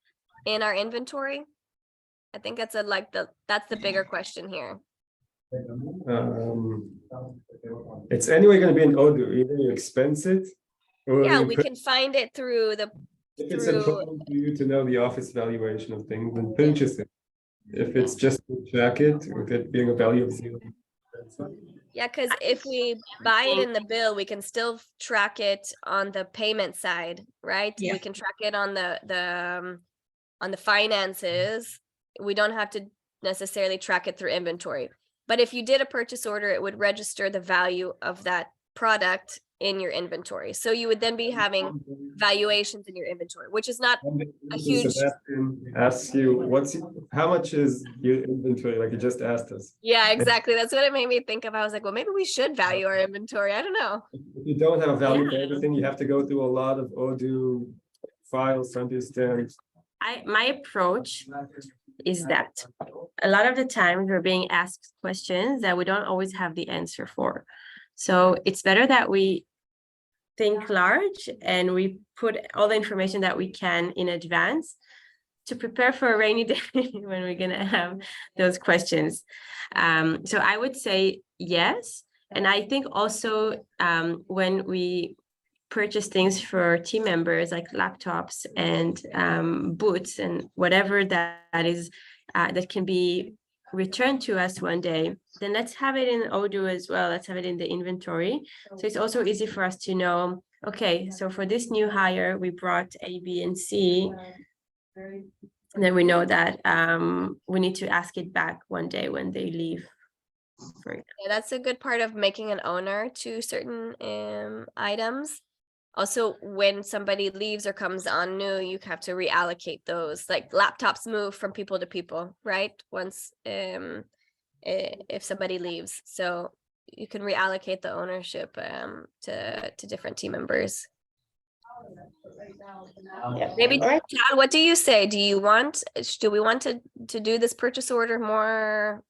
in our inventory? I think that's that's the bigger question here. it's anyway gonna be an Odoo, either you expense it or Yeah, you we put- can find it through the if it's important for you to know the office valuation of things, then purchase it. If it's just to track it, with it being a value of 0, that's fine. Yeah, because if we buy it in the bill, we can still track it on the payment side, right? Yeah. We can track it on the finances. We don't have to necessarily track it through inventory. But if you did a purchase order, it would register the value of that product in your inventory. So you would then be having valuations in your inventory, which is not a huge. Sebastian asks you, how much is your inventory? Like you just asked us. Yeah, exactly. That's what it made me think of. I was like, well, maybe we should value our inventory. I don't know. If you don't have a value for Yeah. everything, you have to go through a lot of Odoo files to understand. My approach is that a lot of the times we're being asked questions that we don't always have the answer for. So it's better that we think large and we put all the information that we can in advance to prepare for a rainy day when we're gonna have those questions. So I would say yes. And I think also when we purchase things for team members like laptops and boots and whatever that is that can be returned to us one day, then let's have it in Odoo as well. Let's have it in the inventory. So it's also easy for us to know, okay, so for this new hire, we brought A, B, and C. And then we know that we need to ask it back one day when they leave. Yeah, that's a good part of making an owner to certain items. Also, when somebody leaves or comes on new, you have to reallocate those. Like laptops move from people to people, right? Once if somebody leaves, so you can reallocate the ownership to different team members. Maybe, Alright. Chad, what do you say? Do we want to do this purchase order more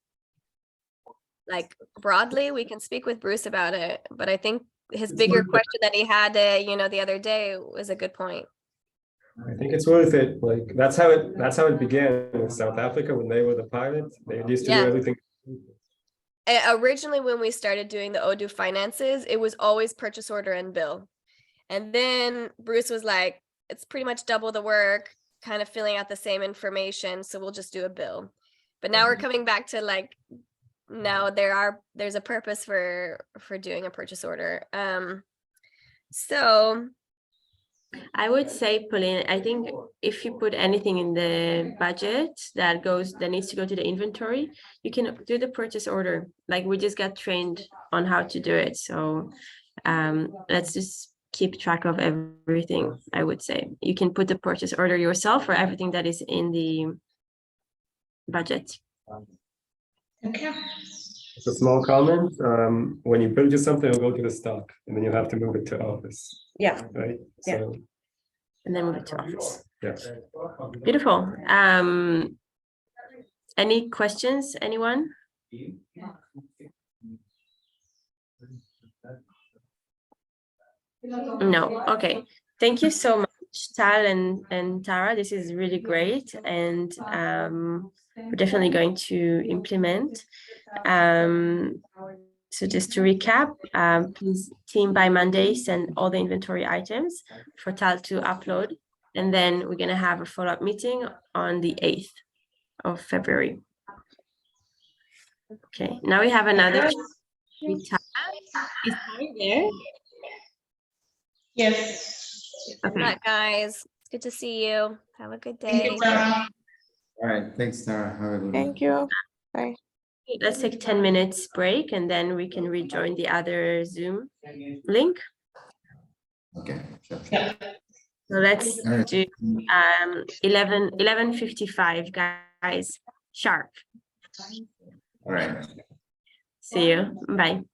like broadly? We can speak with Bruce about it, but I think his bigger question that he had, the other day was a good point. I think it's worth it. Like that's how it began in South Africa when they were the pilot. They used to do Yeah. everything. Originally, when we started doing the Odoo finances, it was always purchase order and bill. And then Bruce was like, it's pretty much double the work, kind of filling out the same information. So we'll just do a bill. But now we're coming back to like, now there's a purpose for doing a purchase order. So I would say, Pauline, I think if you put anything in the budget that needs to go to the inventory, you can do the purchase order. Like we just got trained on how to do it. So let's just keep track of everything. I would say you can put the purchase order yourself for everything that is in the budget. Okay. It's a small comment. When you purchase something, it'll go to the stock, and then you have to move it to office, Yeah, right? Yeah. So and then move it to office. yeah. Beautiful. Any questions, anyone? No, okay. Thank you so much, Tal and Tara. This is really great. And we're definitely going to implement. So just to recap, please team by Monday, send all the inventory items for Tal to upload. And then we're gonna have a follow-up meeting on the 8th of February. Okay, now we have another. Is Tara there? Yes. good Okay. luck, guys. It's good to see you. Have a good Thank day. you, Tara. All right, thanks, Tara. Have a good one. Thank you. Bye. Let's take 10 minutes break and then we can rejoin the other Zoom link. Okay, sure. Yeah. So let's All right. do 11:55, guys, sharp. All right. See you. Bye.